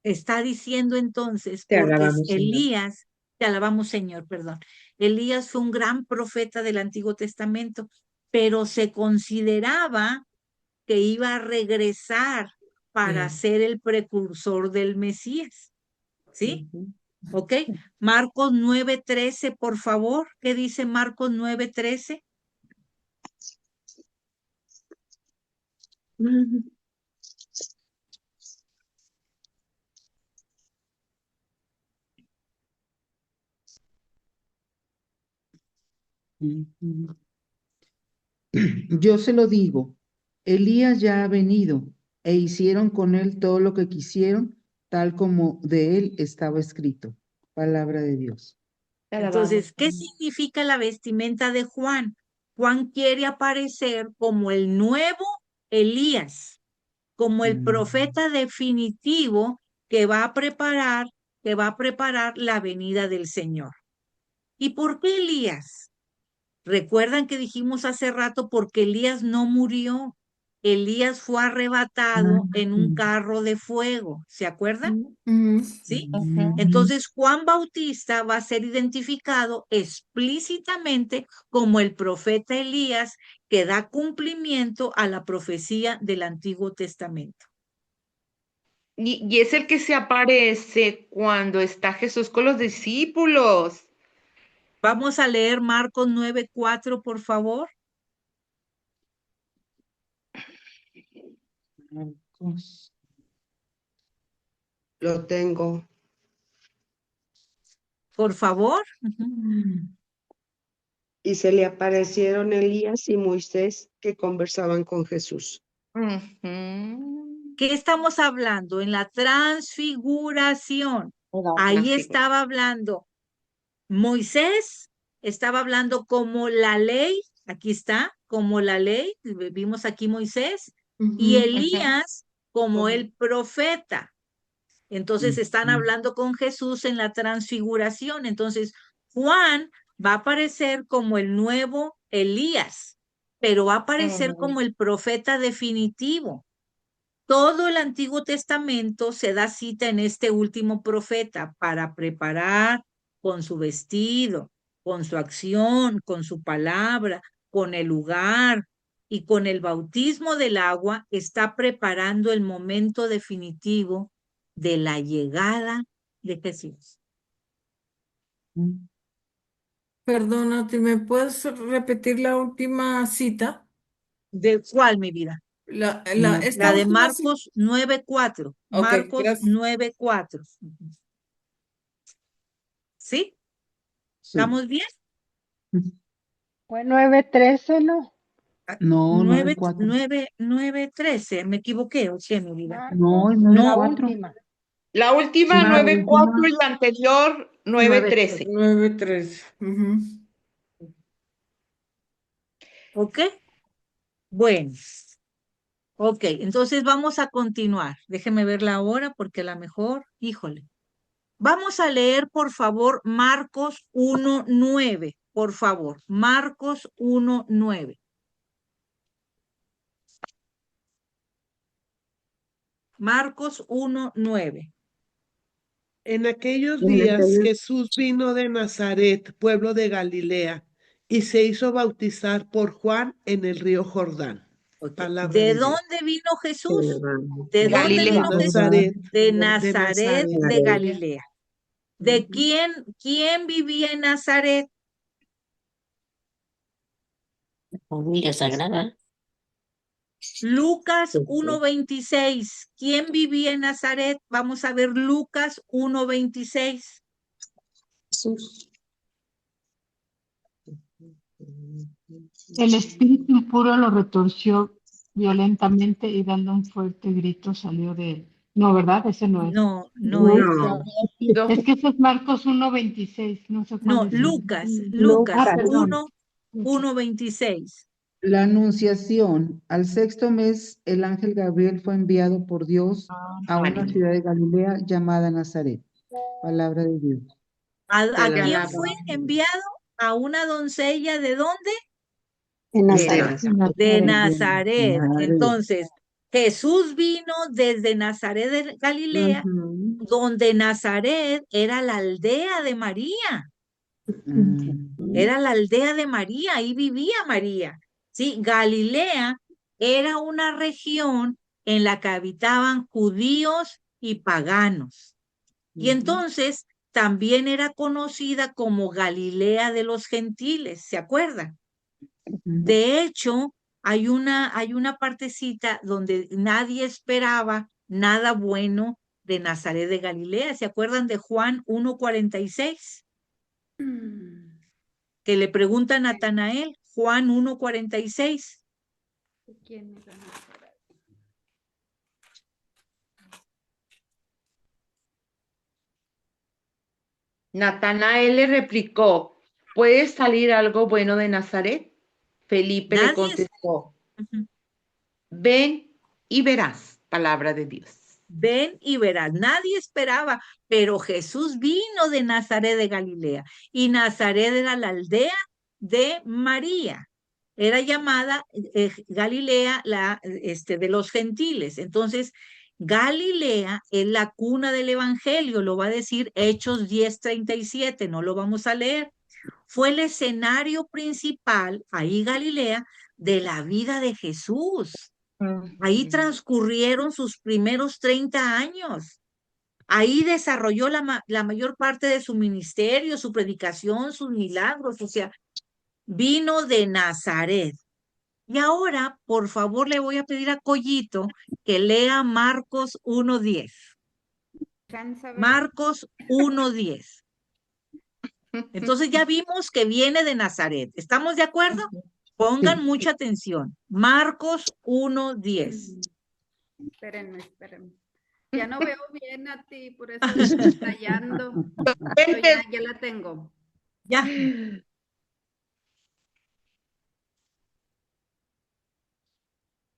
Está diciendo entonces, Te porque alabamos, Señor. Elías, te alabamos Señor, perdón, Elías fue un gran profeta del Antiguo Testamento, pero se consideraba que iba a regresar para ser el precursor del Mesías. ¿Sí? ¿Ok? Marcos 9:13, por favor. ¿Qué dice Marcos 9:13? Yo se lo digo, Elías ya ha venido e hicieron con él todo lo que quisieron, tal como de él estaba escrito. Palabra de Dios. Entonces, ¿qué significa la vestimenta de Juan? Juan quiere aparecer como el nuevo Elías, como el profeta definitivo que va a preparar la venida del Señor. ¿Y por qué Elías? Recuerdan que dijimos hace rato porque Elías no murió. Elías fue arrebatado en un carro de fuego. ¿Se acuerdan? ¿Sí? Entonces Juan Bautista va a ser identificado explícitamente como el profeta Elías que da cumplimiento a la profecía del Antiguo Testamento. Y es el que se aparece cuando está Jesús con los discípulos. Vamos a leer Marcos 9:4, por favor. Marcos. Lo tengo. Por favor. Y se le aparecieron Elías y Moisés que conversaban con Jesús. ¿Qué estamos hablando? En la transfiguración. Ahí estaba hablando Moisés, estaba hablando como la ley, aquí está, como la ley, vimos aquí Moisés, y Elías como el profeta. Entonces están hablando con Jesús en la transfiguración. Entonces Juan va a aparecer como el nuevo Elías, pero va a aparecer como el profeta definitivo. Todo el Antiguo Testamento se da cita en este último profeta para preparar con su vestido, con su acción, con su palabra, con el lugar y con el bautismo del agua, está preparando el momento definitivo de la llegada de Jesús. Perdónate, ¿me puedes repetir la última cita? ¿De cuál, mi vida? La La de última cita. Marcos 9:4. Ok, Marcos gracias. 9:4. ¿Sí? ¿Estamos bien? Fue 9:13, ¿no? No, 9:13. Me equivoqué, o sea, mi vida. No, es La 9:4. última. La última Sí, la 9:4 última. y la anterior 9:13. 9:13. ¿Ok? Bueno. Ok, entonces vamos a continuar. Déjeme ver la hora porque a lo mejor, híjole. Vamos a leer, por favor, Marcos 1:9. Por favor, Marcos 1:9. Marcos 1:9. En aquellos días Jesús vino de Nazaret, pueblo de Galilea, y se hizo bautizar por Juan en el río Jordán. Palabra ¿De de Dios. dónde vino Jesús? ¿De dónde Galilea. vino Jesús? Nazaret. De De Nazaret Nazaret. de Galilea. ¿De quién vivía en Nazaret? Familia Sagrada. Lucas 1:26. ¿Quién vivía en Nazaret? Vamos a ver Lucas 1:26. Jesús. El espíritu impuro lo retorció violentamente y dando un fuerte grito salió de él. No, ¿verdad? Ese no es. No No. Es que ese es Marcos 1:26, no sé cuál No, es. Lucas Perdón. 1:26. La Anunciación. Al sexto mes, el ángel Gabriel fue enviado por Dios a una ciudad de Galilea llamada Nazaret. Palabra de Dios. ¿A Te quién alabamos. fue enviado? ¿A una doncella de dónde? En De Nazaret. Nazaret. De Nazaret. Nazaret. Entonces, Jesús vino desde Nazaret de Galilea, Ujú. donde Nazaret era la aldea de María. Mm. Era la aldea de María, ahí vivía María. Sí, Galilea era una región en la que habitaban judíos y paganos. Y entonces también era conocida como Galilea de los gentiles, ¿se acuerdan? De hecho, hay una partecita donde nadie esperaba nada bueno de Nazaret de Galilea. ¿Se acuerdan de Juan 1:46? Que le pregunta a Natanael, Juan 1:46. ¿Quién era Nazaret? Natanael le replicó, ¿puede salir algo bueno de Nazaret? Felipe le Nadie contestó, Ujú. ven y verás, palabra de Dios. Ven y verás, nadie esperaba, pero Jesús vino de Nazaret de Galilea y Nazaret era la aldea de María. Era llamada Galilea de los gentiles. Entonces, Galilea es la cuna del evangelio, lo va a decir Hechos 10:37, no lo vamos a leer. Fue el escenario principal, ahí Galilea, de la vida de Jesús. Ahí transcurrieron sus primeros 30 años. Ahí desarrolló la mayor parte de su ministerio, su predicación, sus milagros. O sea, vino de Nazaret. Y ahora, por favor, le voy a pedir a Collito que lea Marcos 1:10. Marcos 1:10. Entonces ya vimos que viene de Nazaret. ¿Estamos de acuerdo? Pongan mucha atención. Marcos 1:10. Espérenme. Ya no veo bien a ti, por eso estoy estallando. Pero ya la tengo. Ya.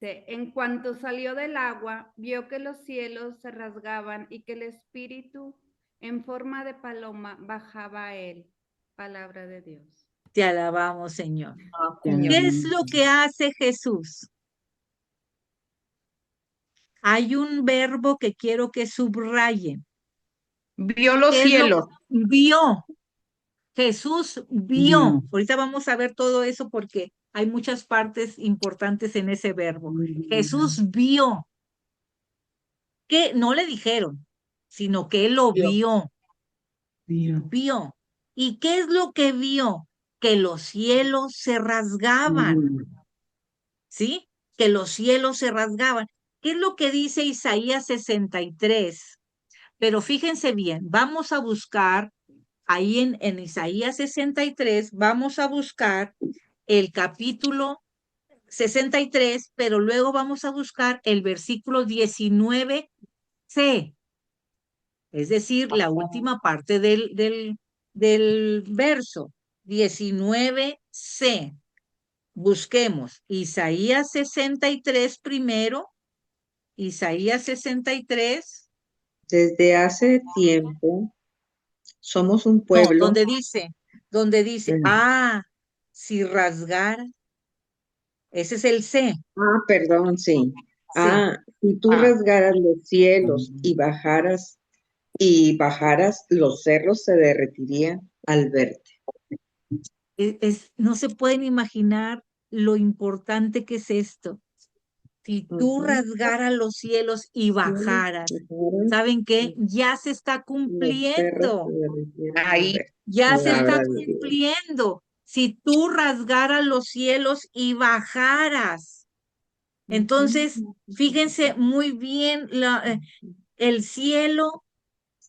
En cuanto salió del agua, vio que los cielos se rasgaban y que el Espíritu en forma de paloma bajaba a él. Palabra de Dios. Te alabamos, Señor. ¿Qué es lo que hace Jesús? Hay un verbo que quiero que subrayen. Vio los cielos. Vio. Jesús vio. Ahorita vamos a ver todo eso porque hay muchas partes importantes en ese verbo. Jesús vio. Que no le dijeron, sino que él lo vio. Vio. ¿Y qué es lo que vio? Que los cielos se rasgaban. ¿Sí? Que los cielos se rasgaban. ¿Qué es lo que dice Isaías 63? Pero fíjense bien, vamos a buscar ahí en Isaías 63, vamos a buscar el capítulo 63, pero luego vamos a buscar el versículo 19c, es decir, la última parte del verso, 19c. Busquemos Isaías 63 primero, Isaías 63. Desde hace tiempo somos un No, pueblo. donde dice, si rasgara, ese es el C. Perdón, sí. Sí. Si tú rasgaras los cielos y bajaras, los cerros se derretirían al verte. No se pueden imaginar lo importante que es esto. Si tú rasgaras los cielos y bajaras, ¿saben qué? Ya se está cumpliendo. Ahí. Ya se está cumpliendo. Si tú rasgaras los cielos y bajaras. Entonces, fíjense muy bien, el cielo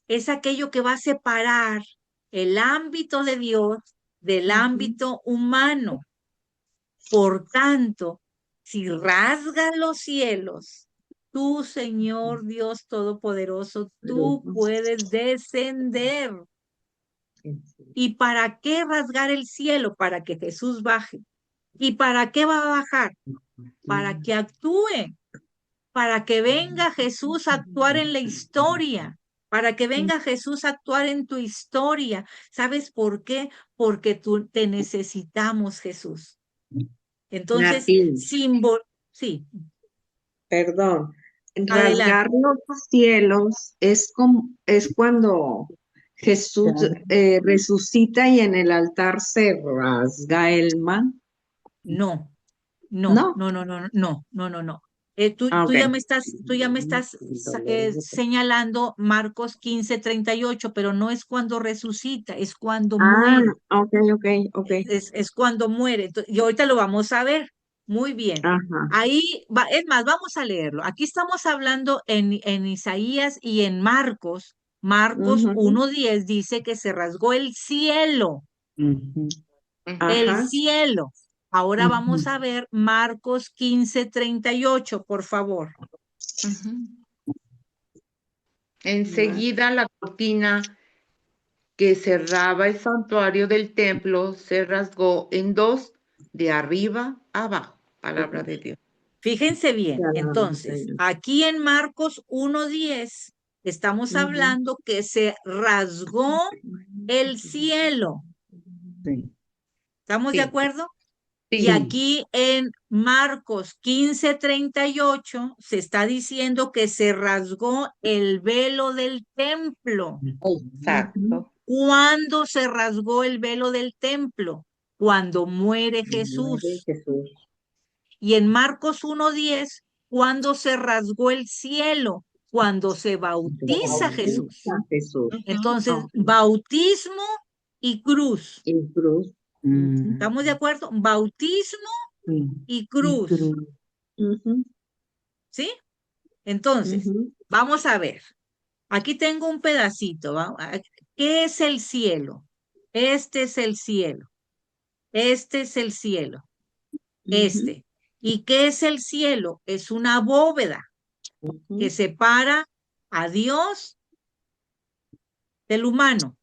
es aquello que va a separar el ámbito de Dios del ámbito humano. Por tanto, si rasgas los cielos, tú, Señor Dios Todopoderoso, tú puedes descender. ¿Y para qué rasgar el cielo? Para que Jesús baje. ¿Y para qué va a bajar? Para que actúe, para que venga Jesús a actuar en la historia, para que venga Jesús a actuar en tu historia. ¿Sabes por qué? Porque tú te necesitamos, Jesús. Entonces, Nati, sí, perdón. adelante. Rasgar los cielos es cuando Jesús resucita y en el altar se rasga el man. No, no, ¿No? no, no, no, no, no, no, no. Tú Ah, ok. tú ya me estás señalando Marcos 15:38, pero no es cuando resucita, es cuando Ah, muere. ok, ok. Es cuando muere. Y ahorita lo vamos a ver. Muy bien. Ajá. Ahí va, es más, vamos a leerlo. Aquí estamos hablando en Isaías y en Marcos. Marcos Ujú, 1:10 dice que se rasgó el cielo, el Ajá. cielo. Ahora vamos Ujú. a ver Marcos 15:38, por favor. Enseguida la cortina que cerraba el santuario del templo se rasgó en dos, de arriba a abajo. Palabra de Dios. Fíjense bien, entonces, aquí en Marcos 1:10 estamos hablando que se rasgó el cielo. ¿Estamos de Sí. acuerdo? Y Sí. aquí en Marcos 15:38 se está diciendo que se rasgó el velo del templo. Exacto. ¿Cuándo se rasgó el velo del templo? Cuando muere Jesús. Y en Marcos 1:10, ¿cuándo se rasgó el cielo? Cuando se bautiza Jesús. Jesús. Entonces, Ok. bautismo y cruz. Y cruz. ¿Estamos de acuerdo? Bautismo y cruz. Ujú, ¿Sí? Entonces, ujú. vamos a ver. Aquí tengo un pedacito. ¿Qué es el cielo? Este es el cielo. Este es el cielo. Este. ¿Y qué es el cielo? Es una bóveda que separa a Dios del humano.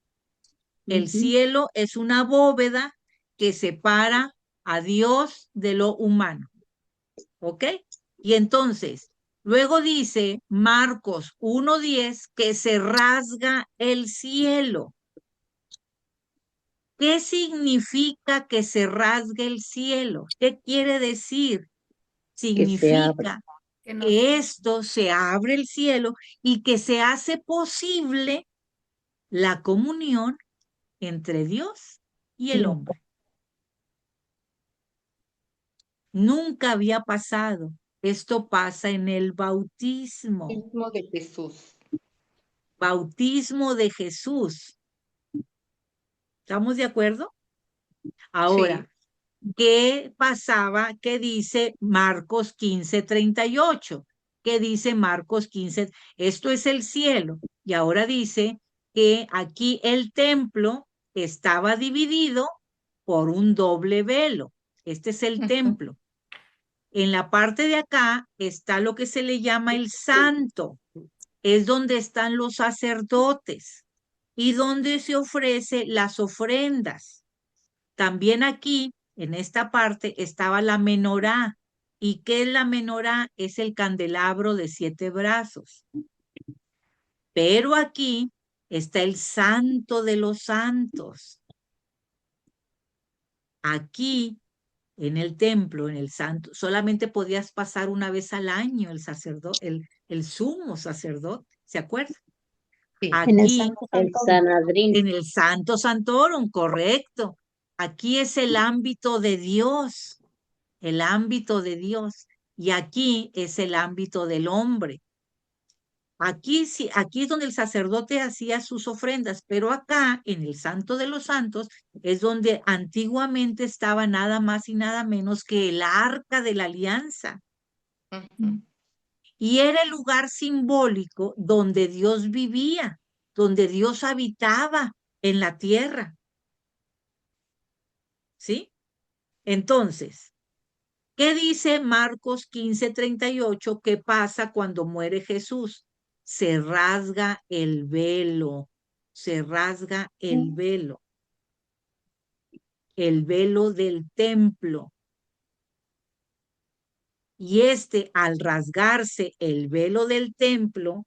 El cielo es una bóveda que separa a Dios de lo humano. ¿Ok? Y entonces, luego dice Marcos 1:10 que se rasga el cielo. ¿Qué significa que se rasgue el cielo? ¿Qué quiere decir? Significa que esto se abre el cielo y que se hace posible la comunión entre Dios y el hombre. Nunca había pasado. Esto pasa en el bautismo. Bautismo de Jesús. Bautismo de Jesús. ¿Estamos de acuerdo? Ahora, ¿qué pasaba? ¿Qué dice Marcos 15:38? ¿Qué dice Marcos 15? Esto es el cielo. Y ahora dice que aquí el templo estaba dividido por un doble velo. Este es el templo. En la parte de acá está lo que se le llama el santo. Es donde están los sacerdotes y donde se ofrece las ofrendas. También aquí, en esta parte, estaba la menorá. ¿Y qué es la menorá? Es el candelabro de 7 brazos. Pero aquí está el santo de los santos. Aquí, en el templo, en el santo, solamente podías pasar una vez al año el sacerdote, el sumo sacerdote, ¿se acuerdan? Aquí, El Sanadrín. en el Santo Santorum, correcto. Aquí es el ámbito de Dios, el ámbito de Dios. Y aquí es el ámbito del hombre. Aquí sí, aquí es donde el sacerdote hacía sus ofrendas, pero acá, en el Santo de los Santos, es donde antiguamente estaba nada más y nada menos que el Arca de la Alianza. Y era el lugar simbólico donde Dios vivía, donde Dios habitaba en la tierra. ¿Sí? Entonces, ¿qué dice Marcos 15:38? ¿Qué pasa cuando muere Jesús? Se rasga el velo, se rasga el velo del templo. Y al rasgarse el velo del templo,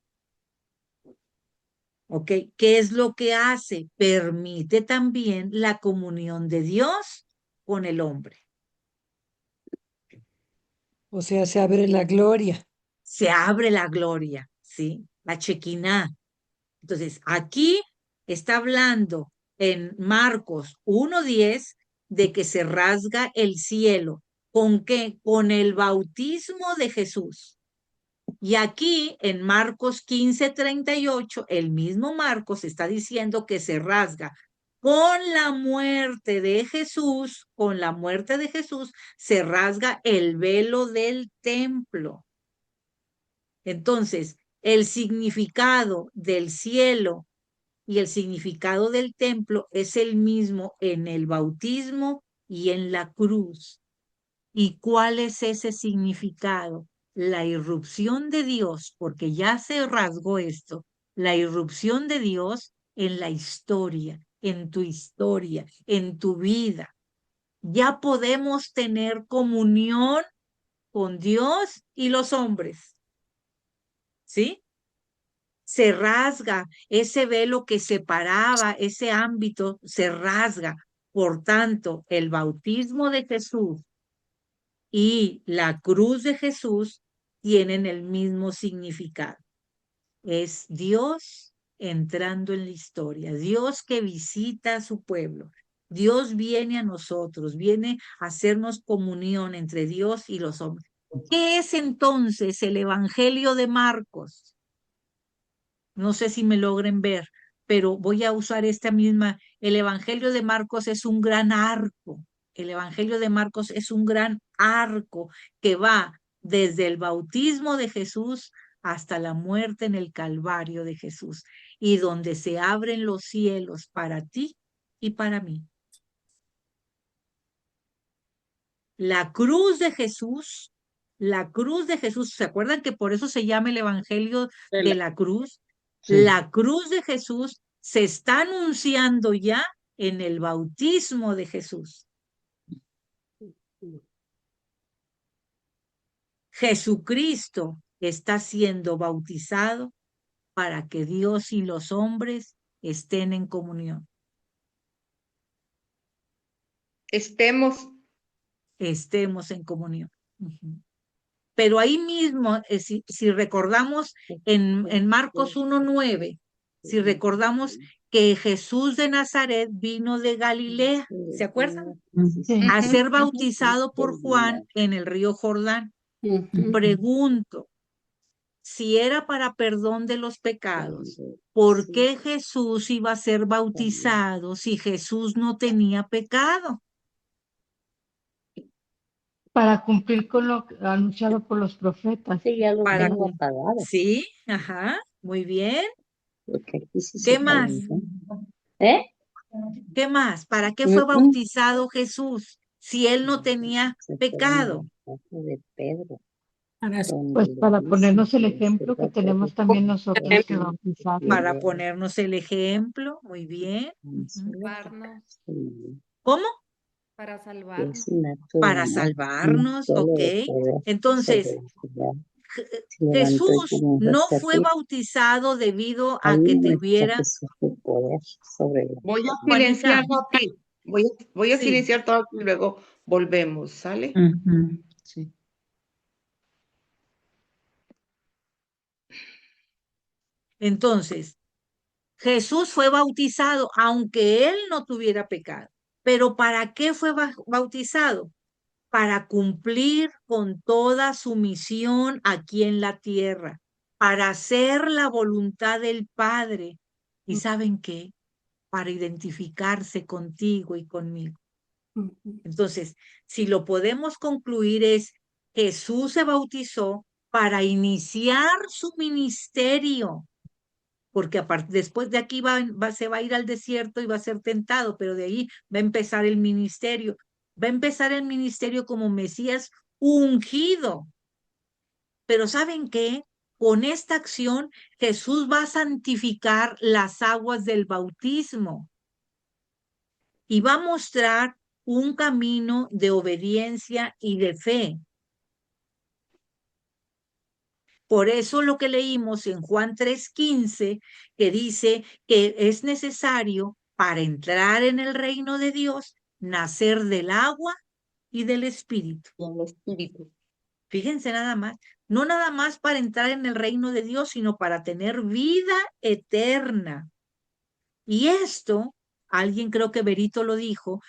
¿Ok? ¿Qué es lo que hace? Permite también la comunión de Dios con el hombre. O sea, se abre la gloria. Se abre la gloria, ¿sí? La Shekinah. Entonces, aquí está hablando en Marcos 1:10 de que se rasga el cielo. ¿Con qué? Con el bautismo de Jesús. Y aquí en Marcos 15:38, el mismo Marcos está diciendo que se rasga con la muerte de Jesús, con la muerte de Jesús, se rasga el velo del templo. Entonces, el significado del cielo y el significado del templo es el mismo en el bautismo y en la cruz. ¿Y cuál es ese significado? La irrupción de Dios, porque ya se rasgó esto, la irrupción de Dios en la historia, en tu vida. Ya podemos tener comunión con Dios y los hombres. ¿Sí? Se rasga ese velo que separaba ese ámbito, se rasga. Por tanto, el bautismo de Jesús y la cruz de Jesús tienen el mismo significado. Es Dios entrando en la historia, Dios que visita a su pueblo. Dios viene a nosotros, viene a hacernos comunión entre Dios y los hombres. ¿Qué es entonces el Evangelio de Marcos? No sé si me logren ver, pero voy a usar esta misma. El Evangelio de Marcos es un gran arco. El Evangelio de Marcos es un gran arco que va desde el bautismo de Jesús hasta la muerte en el Calvario de Jesús, y donde se abren los cielos para ti y para mí. La cruz de Jesús, ¿se acuerdan que por eso se llama el Evangelio de la cruz? Sí. La cruz de Jesús se está anunciando ya en el bautismo de Jesús. Jesucristo está siendo bautizado para que Dios y los hombres estén en comunión. Estemos En comunión. Ujú. Pero ahí mismo, si recordamos en Marcos 1:9, si recordamos que Jesús de Nazaret vino de Galilea, ¿se acuerdan? Sí. A ser bautizado por Juan en el río Jordán. Pregunto, si era para perdón de los pecados, ¿por qué Jesús iba a ser bautizado si Jesús no tenía pecado? Para cumplir con lo anunciado por los profetas. Sí, ya lo Para tengo cum- apagado. Sí, ajá, muy bien. Porque aquí sí ¿Qué se más? calentó. ¿Eh? ¿Qué más? ¿Para qué fue bautizado Jesús si él no tenía Se fue en pecado? el paso de Pedro. Pues Donde para le ponernos dice el que ejemplo que fue tenemos Pedro. también nosotros que bautizar. Para ponernos el ejemplo, muy bien. Ujú. Salvarnos, Sí, ¿Cómo? para es salvarnos. innato Para humano, salvarnos, solo ok. de poder Entonces, sobre la ciudad. Je- Se levantó y Jesús comenzó a no fue servir. bautizado debido a Ahí que muestra tuviera, Jesús su poder sobre la Voy a Juanita, silenciar aquí. Voy a sí. silenciar todo y luego volvemos, ¿sale? Sí. Entonces, Jesús fue bautizado aunque él no tuviera pecado. Pero ¿para qué fue bautizado? Para cumplir con toda su misión aquí en la tierra, para hacer la voluntad del Padre. ¿Y saben qué? Para identificarse contigo y conmigo. Entonces, si lo podemos concluir es, Jesús se bautizó para iniciar su ministerio, porque después de aquí se va a ir al desierto y va a ser tentado, pero de ahí va a empezar el ministerio. Va a empezar el ministerio como Mesías ungido. Pero ¿saben qué? Con esta acción Jesús va a santificar las aguas del bautismo y va a mostrar un camino de obediencia y de fe. Por eso lo que leímos en Juan 3:15, que dice que es necesario para entrar en el reino de Dios, nacer del agua y del Espíritu. Fíjense nada más, no nada más para entrar en el reino de Dios, sino para tener vida eterna. Y esto, alguien creo que Berito lo dijo,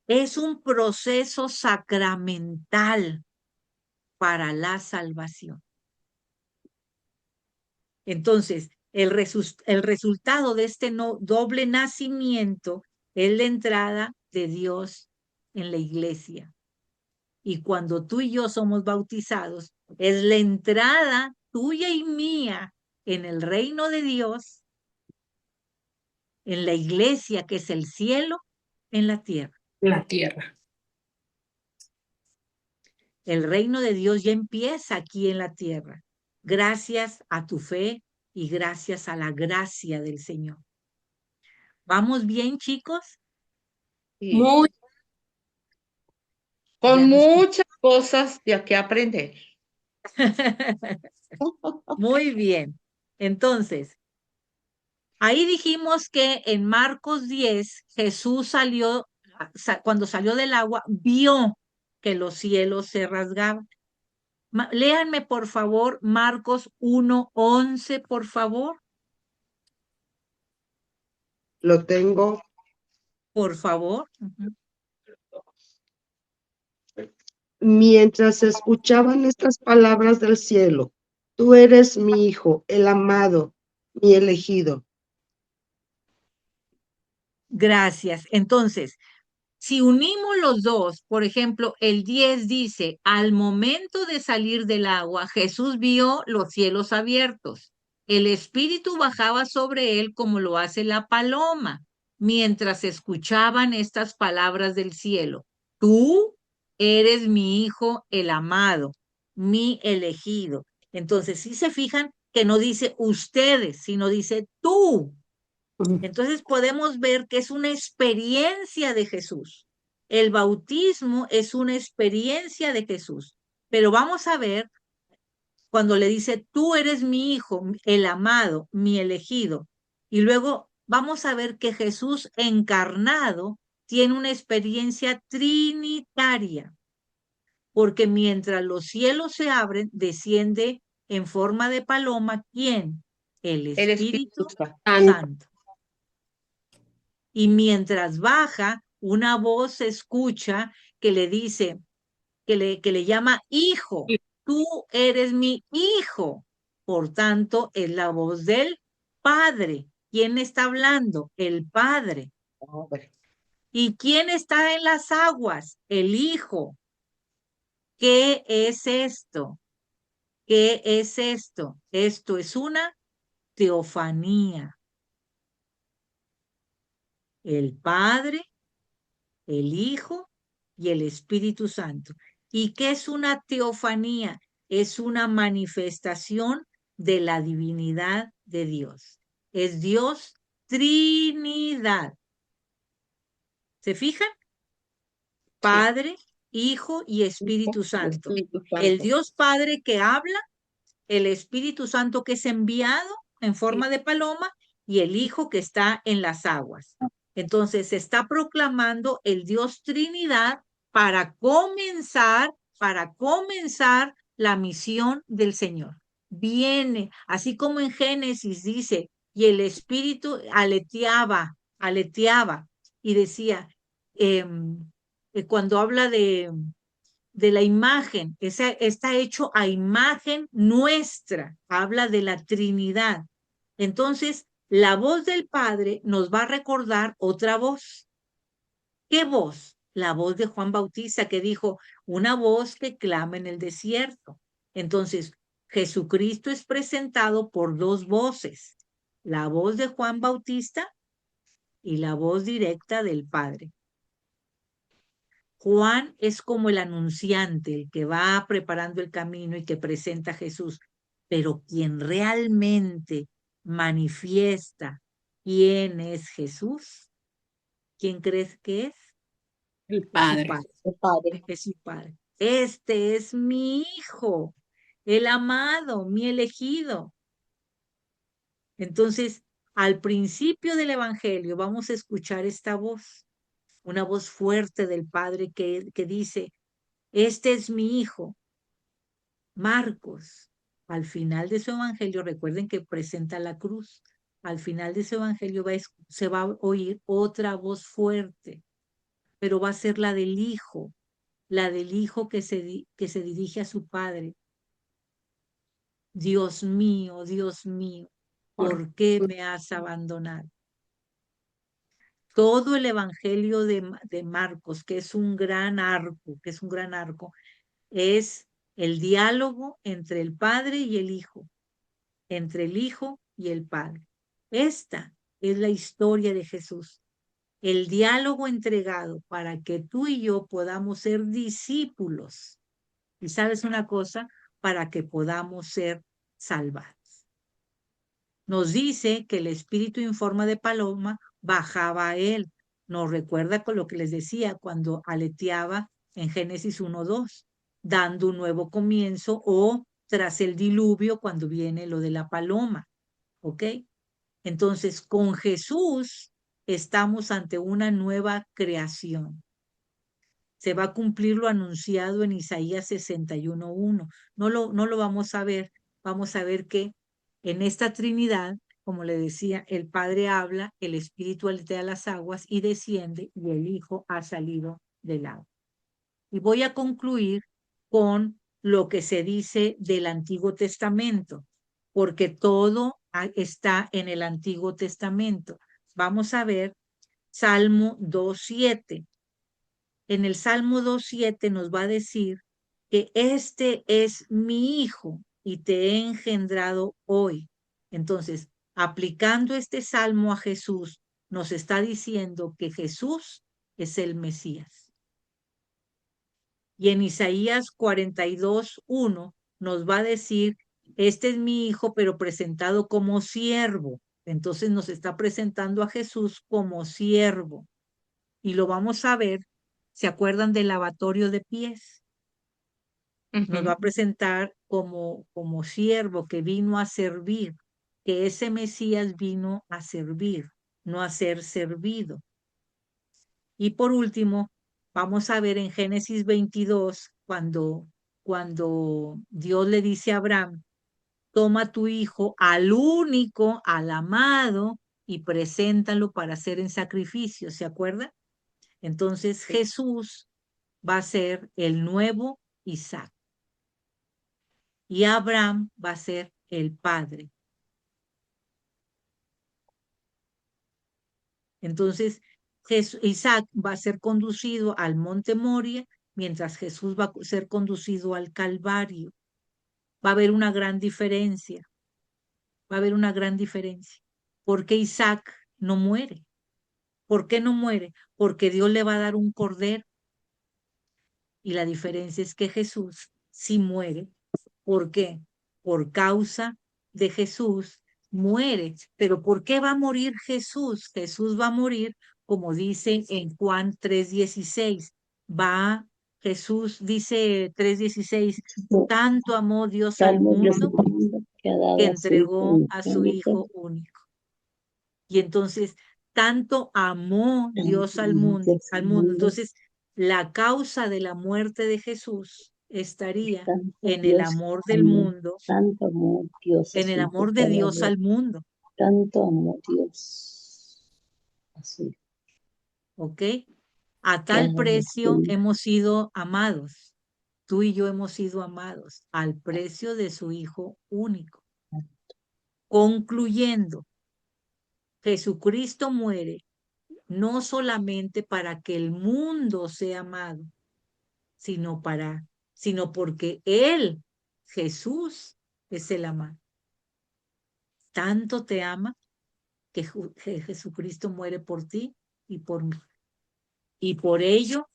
es un proceso sacramental para la salvación. Entonces, el resultado de este doble nacimiento es la entrada de Dios en la iglesia. Y cuando tú y yo somos bautizados, es la entrada tuya y mía en el reino de Dios, en la iglesia que es el cielo, en la tierra. La tierra. El reino de Dios ya empieza aquí en la tierra, gracias a tu fe y gracias a la gracia del Señor. ¿Vamos bien, chicos? Sí. Muy Con muchas cosas de que aprender. Muy bien. Entonces, ahí dijimos que en Marcos 10, Jesús salió, cuando salió del agua, vio que los cielos se rasgaban. Léanme, por favor, Marcos 1:11, por favor. Lo tengo. Por favor. Mientras escuchaban estas palabras del cielo, tú eres mi hijo, el amado, mi elegido. Gracias. Entonces, si unimos los dos, por ejemplo, el 10 dice, al momento de salir del agua, Jesús vio los cielos abiertos. El Espíritu bajaba sobre él como lo hace la paloma, mientras escuchaban estas palabras del cielo. Tú eres mi hijo, el amado, mi elegido. Entonces, si se fijan que no dice ustedes, sino dice tú. Entonces podemos ver que es una experiencia de Jesús. El bautismo es una experiencia de Jesús. Pero vamos a ver cuando le dice, tú eres mi hijo, el amado, mi elegido. Y luego vamos a ver que Jesús encarnado tiene una experiencia trinitaria. Porque mientras los cielos se abren, desciende en forma de paloma, ¿quién? El Espíritu Santo. Y mientras baja, una voz se escucha que le dice, que le llama hijo. Tú eres mi hijo. Por tanto, es la voz del Padre. ¿Quién está hablando? El Padre. ¿Y quién está en las aguas? El Hijo. ¿Qué es esto? ¿Qué es esto? Esto es una teofanía. El Padre, el Hijo y el Espíritu Santo. ¿Y qué es una teofanía? Es una manifestación de la divinidad de Dios. Es Dios Trinidad. ¿Se fijan? Padre, Hijo y Espíritu Santo. El Dios Padre que habla, el Espíritu Santo que es enviado en forma de paloma y el Hijo que está en las aguas. Entonces se está proclamando el Dios Trinidad para comenzar la misión del Señor. Viene, así como en Génesis dice, y el Espíritu aleteaba y decía, cuando habla de la imagen, está hecho a imagen nuestra, habla de la Trinidad. Entonces, la voz del Padre nos va a recordar otra voz. ¿Qué voz? La voz de Juan Bautista que dijo, una voz que clama en el desierto. Entonces, Jesucristo es presentado por dos voces, la voz de Juan Bautista y la voz directa del Padre. Juan es como el anunciante, el que va preparando el camino y que presenta a Jesús, pero quien realmente manifiesta quién es Jesús, ¿quién crees que es? El Padre. Es su Padre. Es su Padre. Este es mi hijo, el amado, mi elegido. Entonces, al principio del Evangelio vamos a escuchar esta voz, una voz fuerte del Padre que dice, este es mi hijo, Marcos. Al final de su Evangelio, recuerden que presenta la cruz. Al final de su Evangelio se va a oír otra voz fuerte, pero va a ser la del hijo que se dirige a su Padre. Dios mío, ¿por qué me has abandonado? Todo el Evangelio de Marcos, que es un gran arco, es el diálogo entre el Padre y el Hijo, entre el Hijo y el Padre. Esta es la historia de Jesús, el diálogo entregado para que tú y yo podamos ser discípulos. Y sabes una cosa, para que podamos ser salvados. Nos dice que el Espíritu en forma de paloma bajaba a él. Nos recuerda con lo que les decía cuando aleteaba en Génesis 1:2, dando un nuevo comienzo, o tras el diluvio cuando viene lo de la paloma. ¿Ok? Entonces, con Jesús estamos ante una nueva creación. Se va a cumplir lo anunciado en Isaías 61:1. No lo vamos a ver. Vamos a ver que en esta Trinidad, como le decía, el Padre habla, el Espíritu aletea las aguas y desciende, y el Hijo ha salido del agua. Y voy a concluir con lo que se dice del Antiguo Testamento, porque todo está en el Antiguo Testamento. Vamos a ver Salmo 2:7. En el Salmo 2:7 nos va a decir que este es mi hijo y te he engendrado hoy. Entonces, aplicando este salmo a Jesús, nos está diciendo que Jesús es el Mesías. Y en Isaías 42:1 nos va a decir, este es mi hijo, pero presentado como siervo. Entonces nos está presentando a Jesús como siervo. Y lo vamos a ver. ¿Se acuerdan del lavatorio de pies? Nos va a presentar como siervo que vino a servir, que ese Mesías vino a servir, no a ser servido. Y por último, vamos a ver en Génesis 22, cuando Dios le dice a Abraham, toma tu hijo, al único, al amado, y preséntalo para hacer en sacrificio, ¿se acuerdan? Entonces Jesús va a ser el nuevo Isaac. Y Abraham va a ser el padre. Entonces, Isaac va a ser conducido al monte Moria, mientras Jesús va a ser conducido al Calvario. Va a haber una gran diferencia. Va a haber una gran diferencia. ¿Por qué Isaac no muere? ¿Por qué no muere? Porque Dios le va a dar un cordero. Y la diferencia es que Jesús sí muere. ¿Por qué? Por causa de Jesús muere. ¿Pero por qué va a morir Jesús? Jesús va a morir, como dice en Juan 3:16. Jesús dice 3:16, tanto amó Dios al mundo que entregó a su Hijo único. Y entonces, tanto amó Dios al mundo. Entonces, la causa de la muerte de Jesús estaría en el amor del mundo, Tanto amó Dios a en el su amor hijo de para Dios ver. al mundo. Tanto amó Dios a su hijo. ¿Ok? A tal precio hemos sido amados. Tú y yo hemos sido amados al precio de su Hijo único. Concluyendo, Jesucristo muere no solamente para que el mundo sea amado, sino porque Él, Jesús, es el amado. Tanto te ama que Jesucristo muere por ti y por mí. Y por ello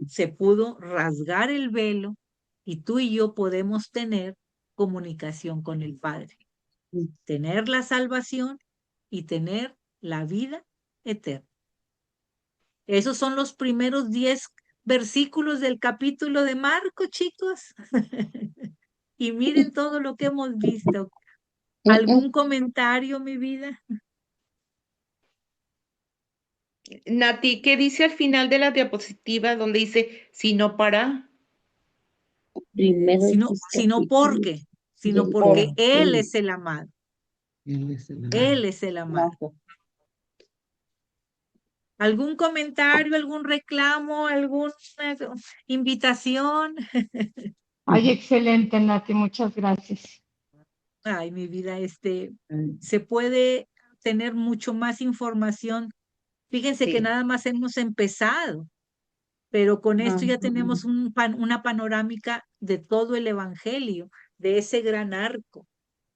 se pudo rasgar el velo y tú y yo podemos tener comunicación con el Padre. Tener la salvación y tener la vida eterna. Esos son los primeros 10 versículos del capítulo de Marcos, chicos. Y miren todo lo que hemos visto. ¿Algún comentario, mi vida? Nati, ¿qué dice al final de la diapositiva donde dice, si no para? Primero Sino porque Él es el amado. Él es el amado. Él es el amado. ¿Algún comentario, algún reclamo, alguna invitación? Ay, excelente, Nati, muchas gracias. Ay, mi vida, se puede tener mucho más información. Fíjense que Sí. nada más hemos empezado, pero con esto ya tenemos una panorámica de todo el evangelio, de ese gran arco,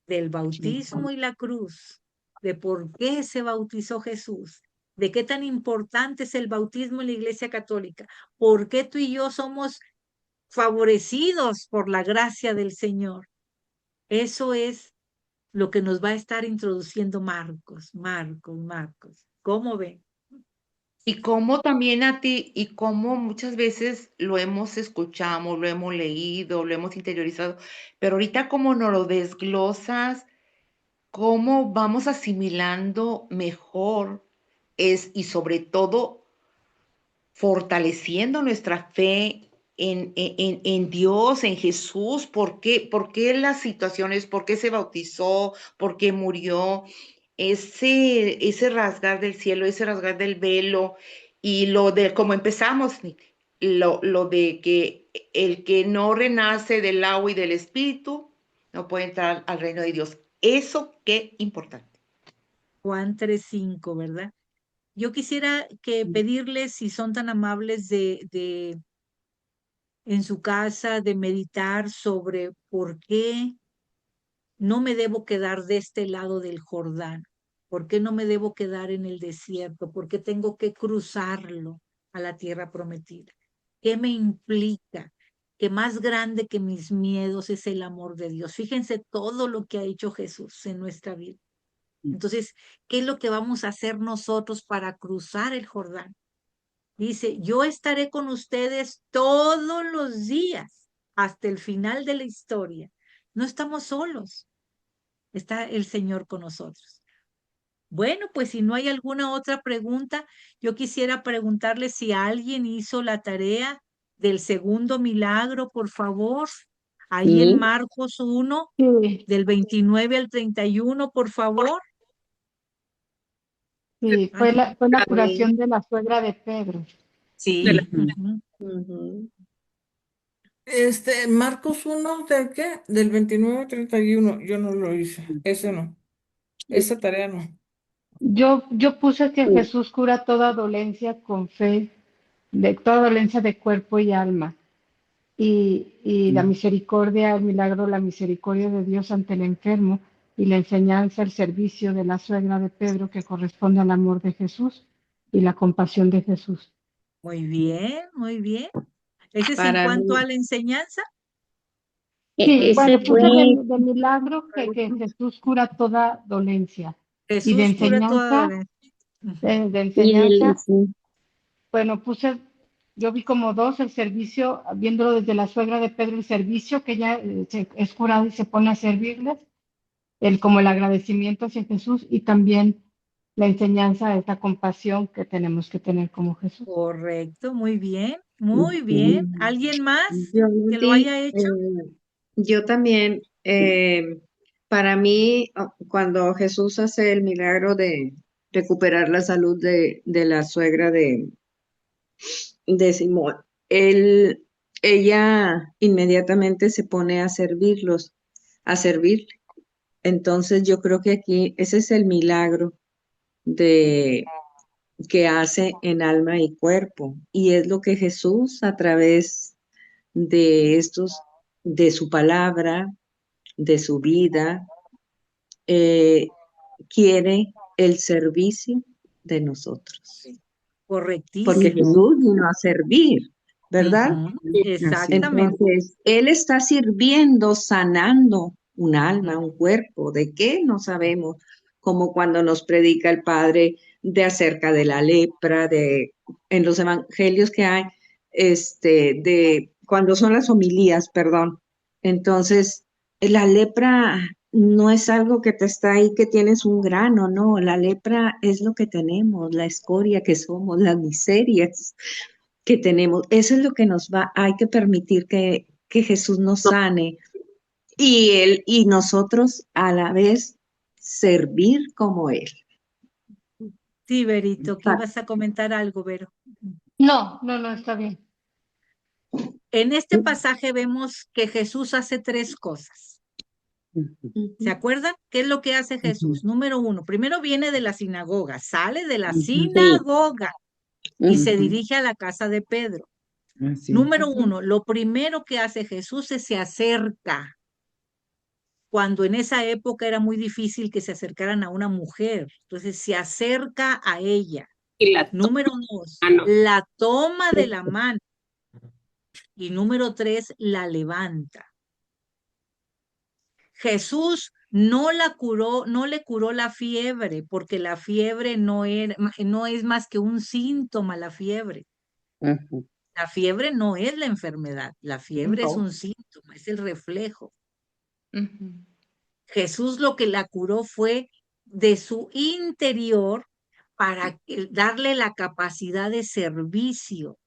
del bautismo y la cruz, de por qué se bautizó Jesús, de qué tan importante es el bautismo en la Iglesia Católica, por qué tú y yo somos favorecidos por la gracia del Señor. Eso es lo que nos va a estar introduciendo Marcos. ¿Cómo ven? Y cómo también a ti, y cómo muchas veces lo hemos escuchado, lo hemos leído, lo hemos interiorizado, pero ahorita como nos lo desglosas, cómo vamos asimilando mejor y sobre todo fortaleciendo nuestra fe en Dios, en Jesús, por qué las situaciones, por qué se bautizó, por qué murió, ese rasgar del cielo, ese rasgar del velo, y lo de, como empezamos, Nick, lo de que el que no renace del agua y del espíritu no puede entrar al reino de Dios. Eso qué importante. Juan 3:5, ¿verdad? Yo quisiera pedirles, si son tan amables, en su casa, de meditar sobre por qué no me debo quedar de este lado del Jordán, por qué no me debo quedar en el desierto, por qué tengo que cruzarlo a la tierra prometida. ¿Qué me implica? Que más grande que mis miedos es el amor de Dios. Fíjense todo lo que ha hecho Jesús en nuestra vida. Entonces, ¿qué es lo que vamos a hacer nosotros para cruzar el Jordán? Dice, yo estaré con ustedes todos los días hasta el final de la historia. No estamos solos, está el Señor con nosotros. Bueno, pues si no hay alguna otra pregunta, yo quisiera preguntarle si alguien hizo la tarea del segundo milagro, por favor. Ahí en Marcos 1, del 29 al 31, por favor. Sí, fue la curación de la suegra de Pedro. Sí. Marcos 1, ¿de qué? Del 29 al 31. Yo no lo hice. Ese no. Esa tarea no. Yo puse que Jesús cura toda dolencia con fe, de toda dolencia de cuerpo y alma. Y la misericordia, el milagro, la misericordia de Dios ante el enfermo y la enseñanza, el servicio de la suegra de Pedro que corresponde al amor de Jesús y la compasión de Jesús. Muy bien, muy bien. ¿Ese es en Para cuanto mí, a la enseñanza? Sí, bueno, ese puse fue, de milagro que Jesús cura toda dolencia. Y de Jesús cura toda enseñanza, dolencia. de y enseñanza, sí. bueno, yo vi como dos, el servicio, viéndolo desde la suegra de Pedro, el servicio que ella es curada y se pone a servirles, como el agradecimiento hacia Jesús y también la enseñanza, esa compasión que tenemos que tener como Jesús. Correcto, muy bien, muy bien. ¿Alguien más Yo, que lo haya hecho? Yo también, para mí, cuando Jesús hace el milagro de recuperar la salud de la suegra de Simón, ella inmediatamente se pone a servirlos, a servir. Entonces yo creo que aquí ese es el milagro que hace en alma y cuerpo. Y es lo que Jesús a través de su palabra, de su vida, quiere el servicio de nosotros. Correctísimo. Porque Jesús vino a servir, ¿verdad? Exactamente. Entonces, Él está sirviendo, sanando un alma, un cuerpo. ¿De qué? No sabemos. Como cuando nos predica el Padre de acerca de la lepra, en los evangelios que hay, de cuando son las homilías, perdón. Entonces, la lepra no es algo que te está ahí, que tienes un grano, no, la lepra es lo que tenemos, la escoria que somos, las miserias que tenemos. Eso es lo que nos va, hay que permitir que Jesús nos sane y él y nosotros a la vez servir como él. Sí, Verito, que ibas a comentar algo, Vero. No, está bien. En este pasaje vemos que Jesús hace 3 cosas. ¿Se acuerdan? ¿Qué es lo que hace Jesús? Número 1, primero viene de la sinagoga, sale de la sinagoga y se dirige a la casa de Pedro. Número 1, lo primero que hace Jesús es se acerca. Cuando en esa época era muy difícil que se acercaran a una mujer. Entonces se acerca a ella. Y la Número 2, la toma de la mano. Y número 3, la levanta. Jesús no la curó, no le curó la fiebre, porque la fiebre no es más que un síntoma, la fiebre. La fiebre no es la enfermedad, la fiebre es un síntoma, es el reflejo. Jesús lo que la curó fue de su interior para darle la capacidad de servicio.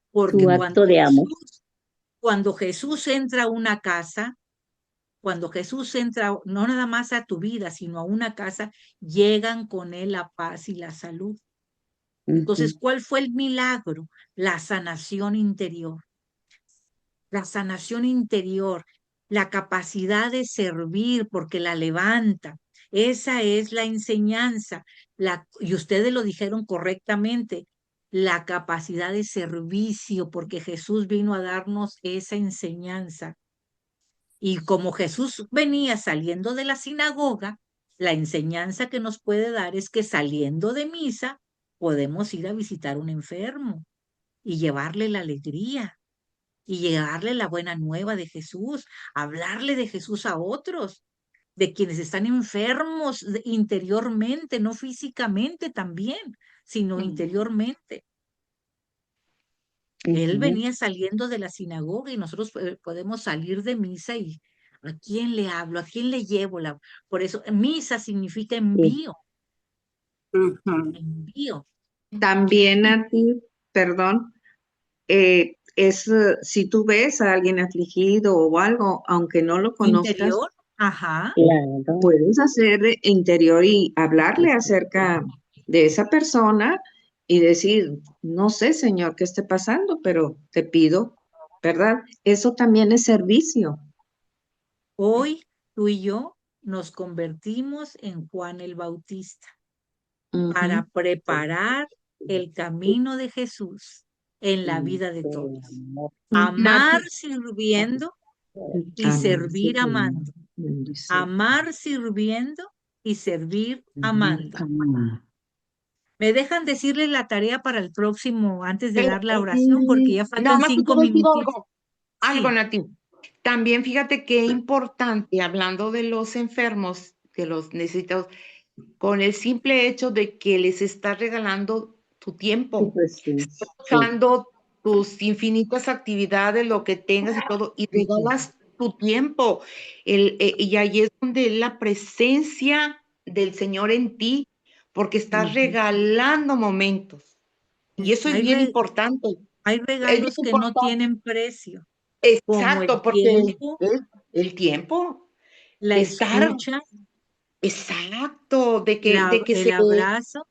Porque Su acto de amor. cuando Jesús entra a una casa, cuando Jesús entra no nada más a tu vida, sino a una casa, llegan con él la paz y la salud. Entonces, ¿cuál fue el milagro? La sanación interior. La sanación interior, la capacidad de servir porque la levanta. Esa es la enseñanza. Y ustedes lo dijeron correctamente, la capacidad de servicio, porque Jesús vino a darnos esa enseñanza. Y como Jesús venía saliendo de la sinagoga, la enseñanza que nos puede dar es que saliendo de misa podemos ir a visitar a un enfermo y llevarle la alegría y llevarle la buena nueva de Jesús, hablarle de Jesús a otros, de quienes están enfermos interiormente, no físicamente también, sino interiormente. Él venía saliendo de la sinagoga y nosotros podemos salir de misa y ¿a quién le hablo? ¿A quién le llevo? Por eso, misa significa envío. Envío. También a ti, perdón, si tú ves a alguien afligido o algo, aunque no lo conozcas, Interior, ajá. Claro. puedes hacer interior y hablarle acerca de esa persona y decir, no sé, Señor, qué esté pasando, pero te pido, ¿verdad? Eso también es servicio. Hoy tú y yo nos convertimos en Juan el Bautista para preparar el camino de Jesús en la vida de todos. Amar sirviendo y servir amando. Amar sirviendo y servir amando. ¿Me dejan decirles la tarea para el próximo antes de dar la oración? Porque ya Nada faltan más te 5 puedo decir minutitos. algo, Nati. También fíjate qué importante, hablando de los enfermos, de los necesitados, con el simple hecho de que les estás regalando tu tiempo, estás usando tus infinitas actividades, lo que tengas y todo, y regalas tu tiempo. Y ahí es donde la presencia del Señor en ti, porque estás regalando momentos. Y eso es bien importante. Hay regalos que no tienen precio. Exacto, porque el tiempo, la escucha, exacto, de que el abrazo.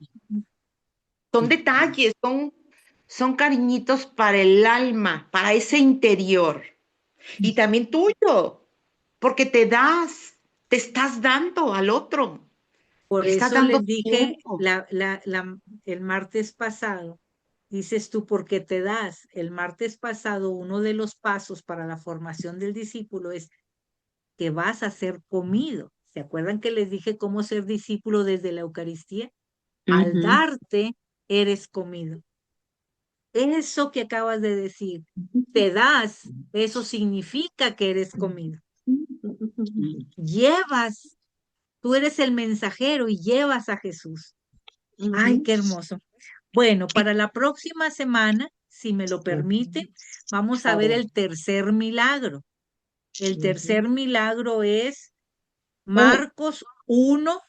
Son detalles, son cariñitos para el alma, para ese interior. Y también tuyo, porque te estás dando al otro. Por eso les dije el martes pasado, dices tú, porque te das. El martes pasado, uno de los pasos para la formación del discípulo es que vas a ser comido. ¿Se acuerdan que les dije cómo ser discípulo desde la Eucaristía? Al darte, eres comido. Eso que acabas de decir, te das, eso significa que eres comido. Llevas, tú eres el mensajero y llevas a Jesús. Ay, qué hermoso. Bueno, para la próxima semana, si me lo permiten, vamos a ver el tercer milagro. El tercer milagro es Marcos 1,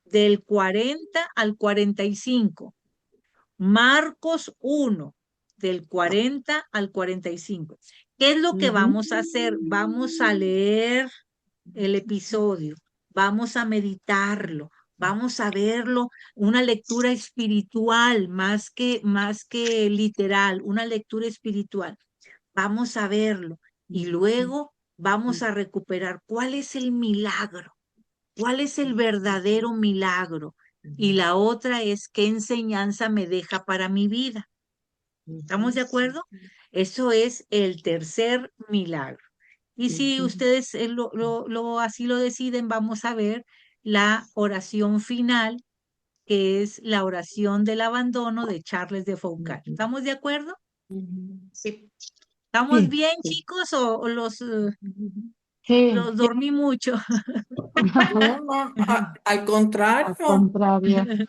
del 40 al 45. Marcos 1, del 40 al 45. ¿Qué es lo que vamos a hacer? Vamos a leer el episodio, vamos a meditarlo, vamos a verlo, una lectura espiritual más que literal, una lectura espiritual. Vamos a verlo y luego vamos a recuperar cuál es el milagro, cuál es el verdadero milagro. Y la otra es qué enseñanza me deja para mi vida. ¿Estamos de acuerdo? Eso es el tercer milagro. Y si ustedes así lo deciden, vamos a ver la oración final, que es la oración del abandono de Charles de Foucault. ¿Estamos de acuerdo? Sí. ¿Estamos bien, chicos, o los dormí mucho? No, al contrario.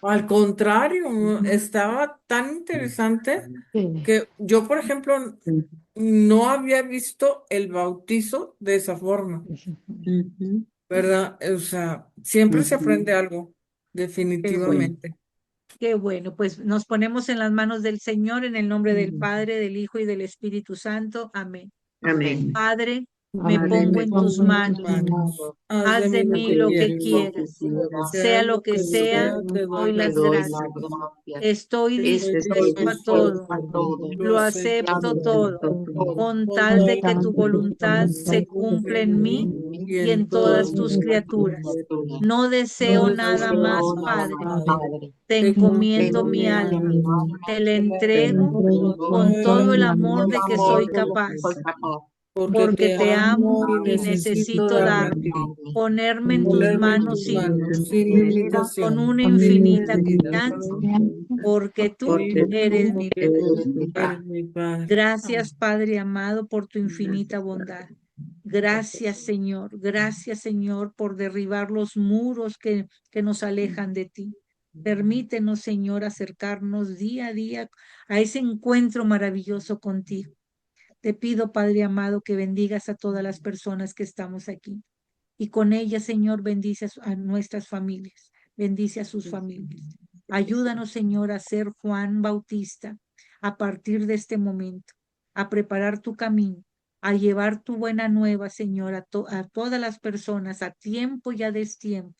Al contrario, estaba tan interesante que yo, por ejemplo, no había visto el bautizo de esa forma, ¿verdad? O sea, siempre se aprende algo, definitivamente. Qué bueno, pues nos ponemos en las manos del Señor en el nombre del Padre, del Hijo y del Espíritu Santo. Amén. Amén. Padre, me pongo en tus manos. Haz de mí lo que quieras. Sea lo que sea, te doy las gracias. Estoy dispuesto a todo. Lo acepto todo, con tal de que tu voluntad se cumpla en mí y en todas tus criaturas. No deseo nada más, Padre. Te encomiendo mi alma. Te la entrego con todo el amor de que soy capaz. Porque te amo y necesito darte, ponerme en tus manos sin limitación, con una infinita confianza, porque tú eres mi Padre. Gracias, Padre amado, por tu infinita bondad. Gracias, Señor, por derribar los muros que nos alejan de ti. Permítenos, Señor, acercarnos día a día a ese encuentro maravilloso contigo. Te pido, Padre amado, que bendigas a todas las personas que estamos aquí. Y con ellas, Señor, bendice a nuestras familias. Bendice a sus familias. Ayúdanos, Señor, a ser Juan Bautista a partir de este momento, a preparar tu camino, a llevar tu buena nueva, Señor, a todas las personas, a tiempo y a destiempo.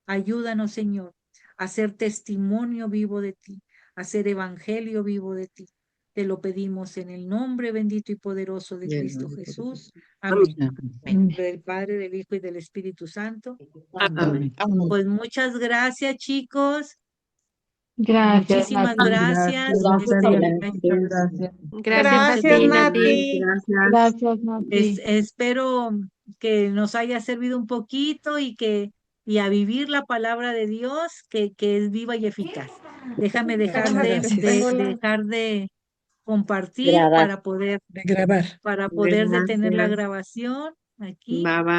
Ayúdanos, Señor, a ser testimonio vivo de ti, a ser evangelio vivo de ti. Te lo pedimos en el nombre bendito y poderoso de Cristo Jesús. Amén. En nombre del Padre, del Hijo y del Espíritu Santo. Amén. Pues muchas gracias, chicos. Gracias, Muchísimas Nati. gracias. Gracias, Nati. Gracias, Nati. Espero que nos haya servido un poquito y a vivir la palabra de Dios que es viva y eficaz. Déjame dejar de compartir para poder detener la grabación aquí. Bye, bye.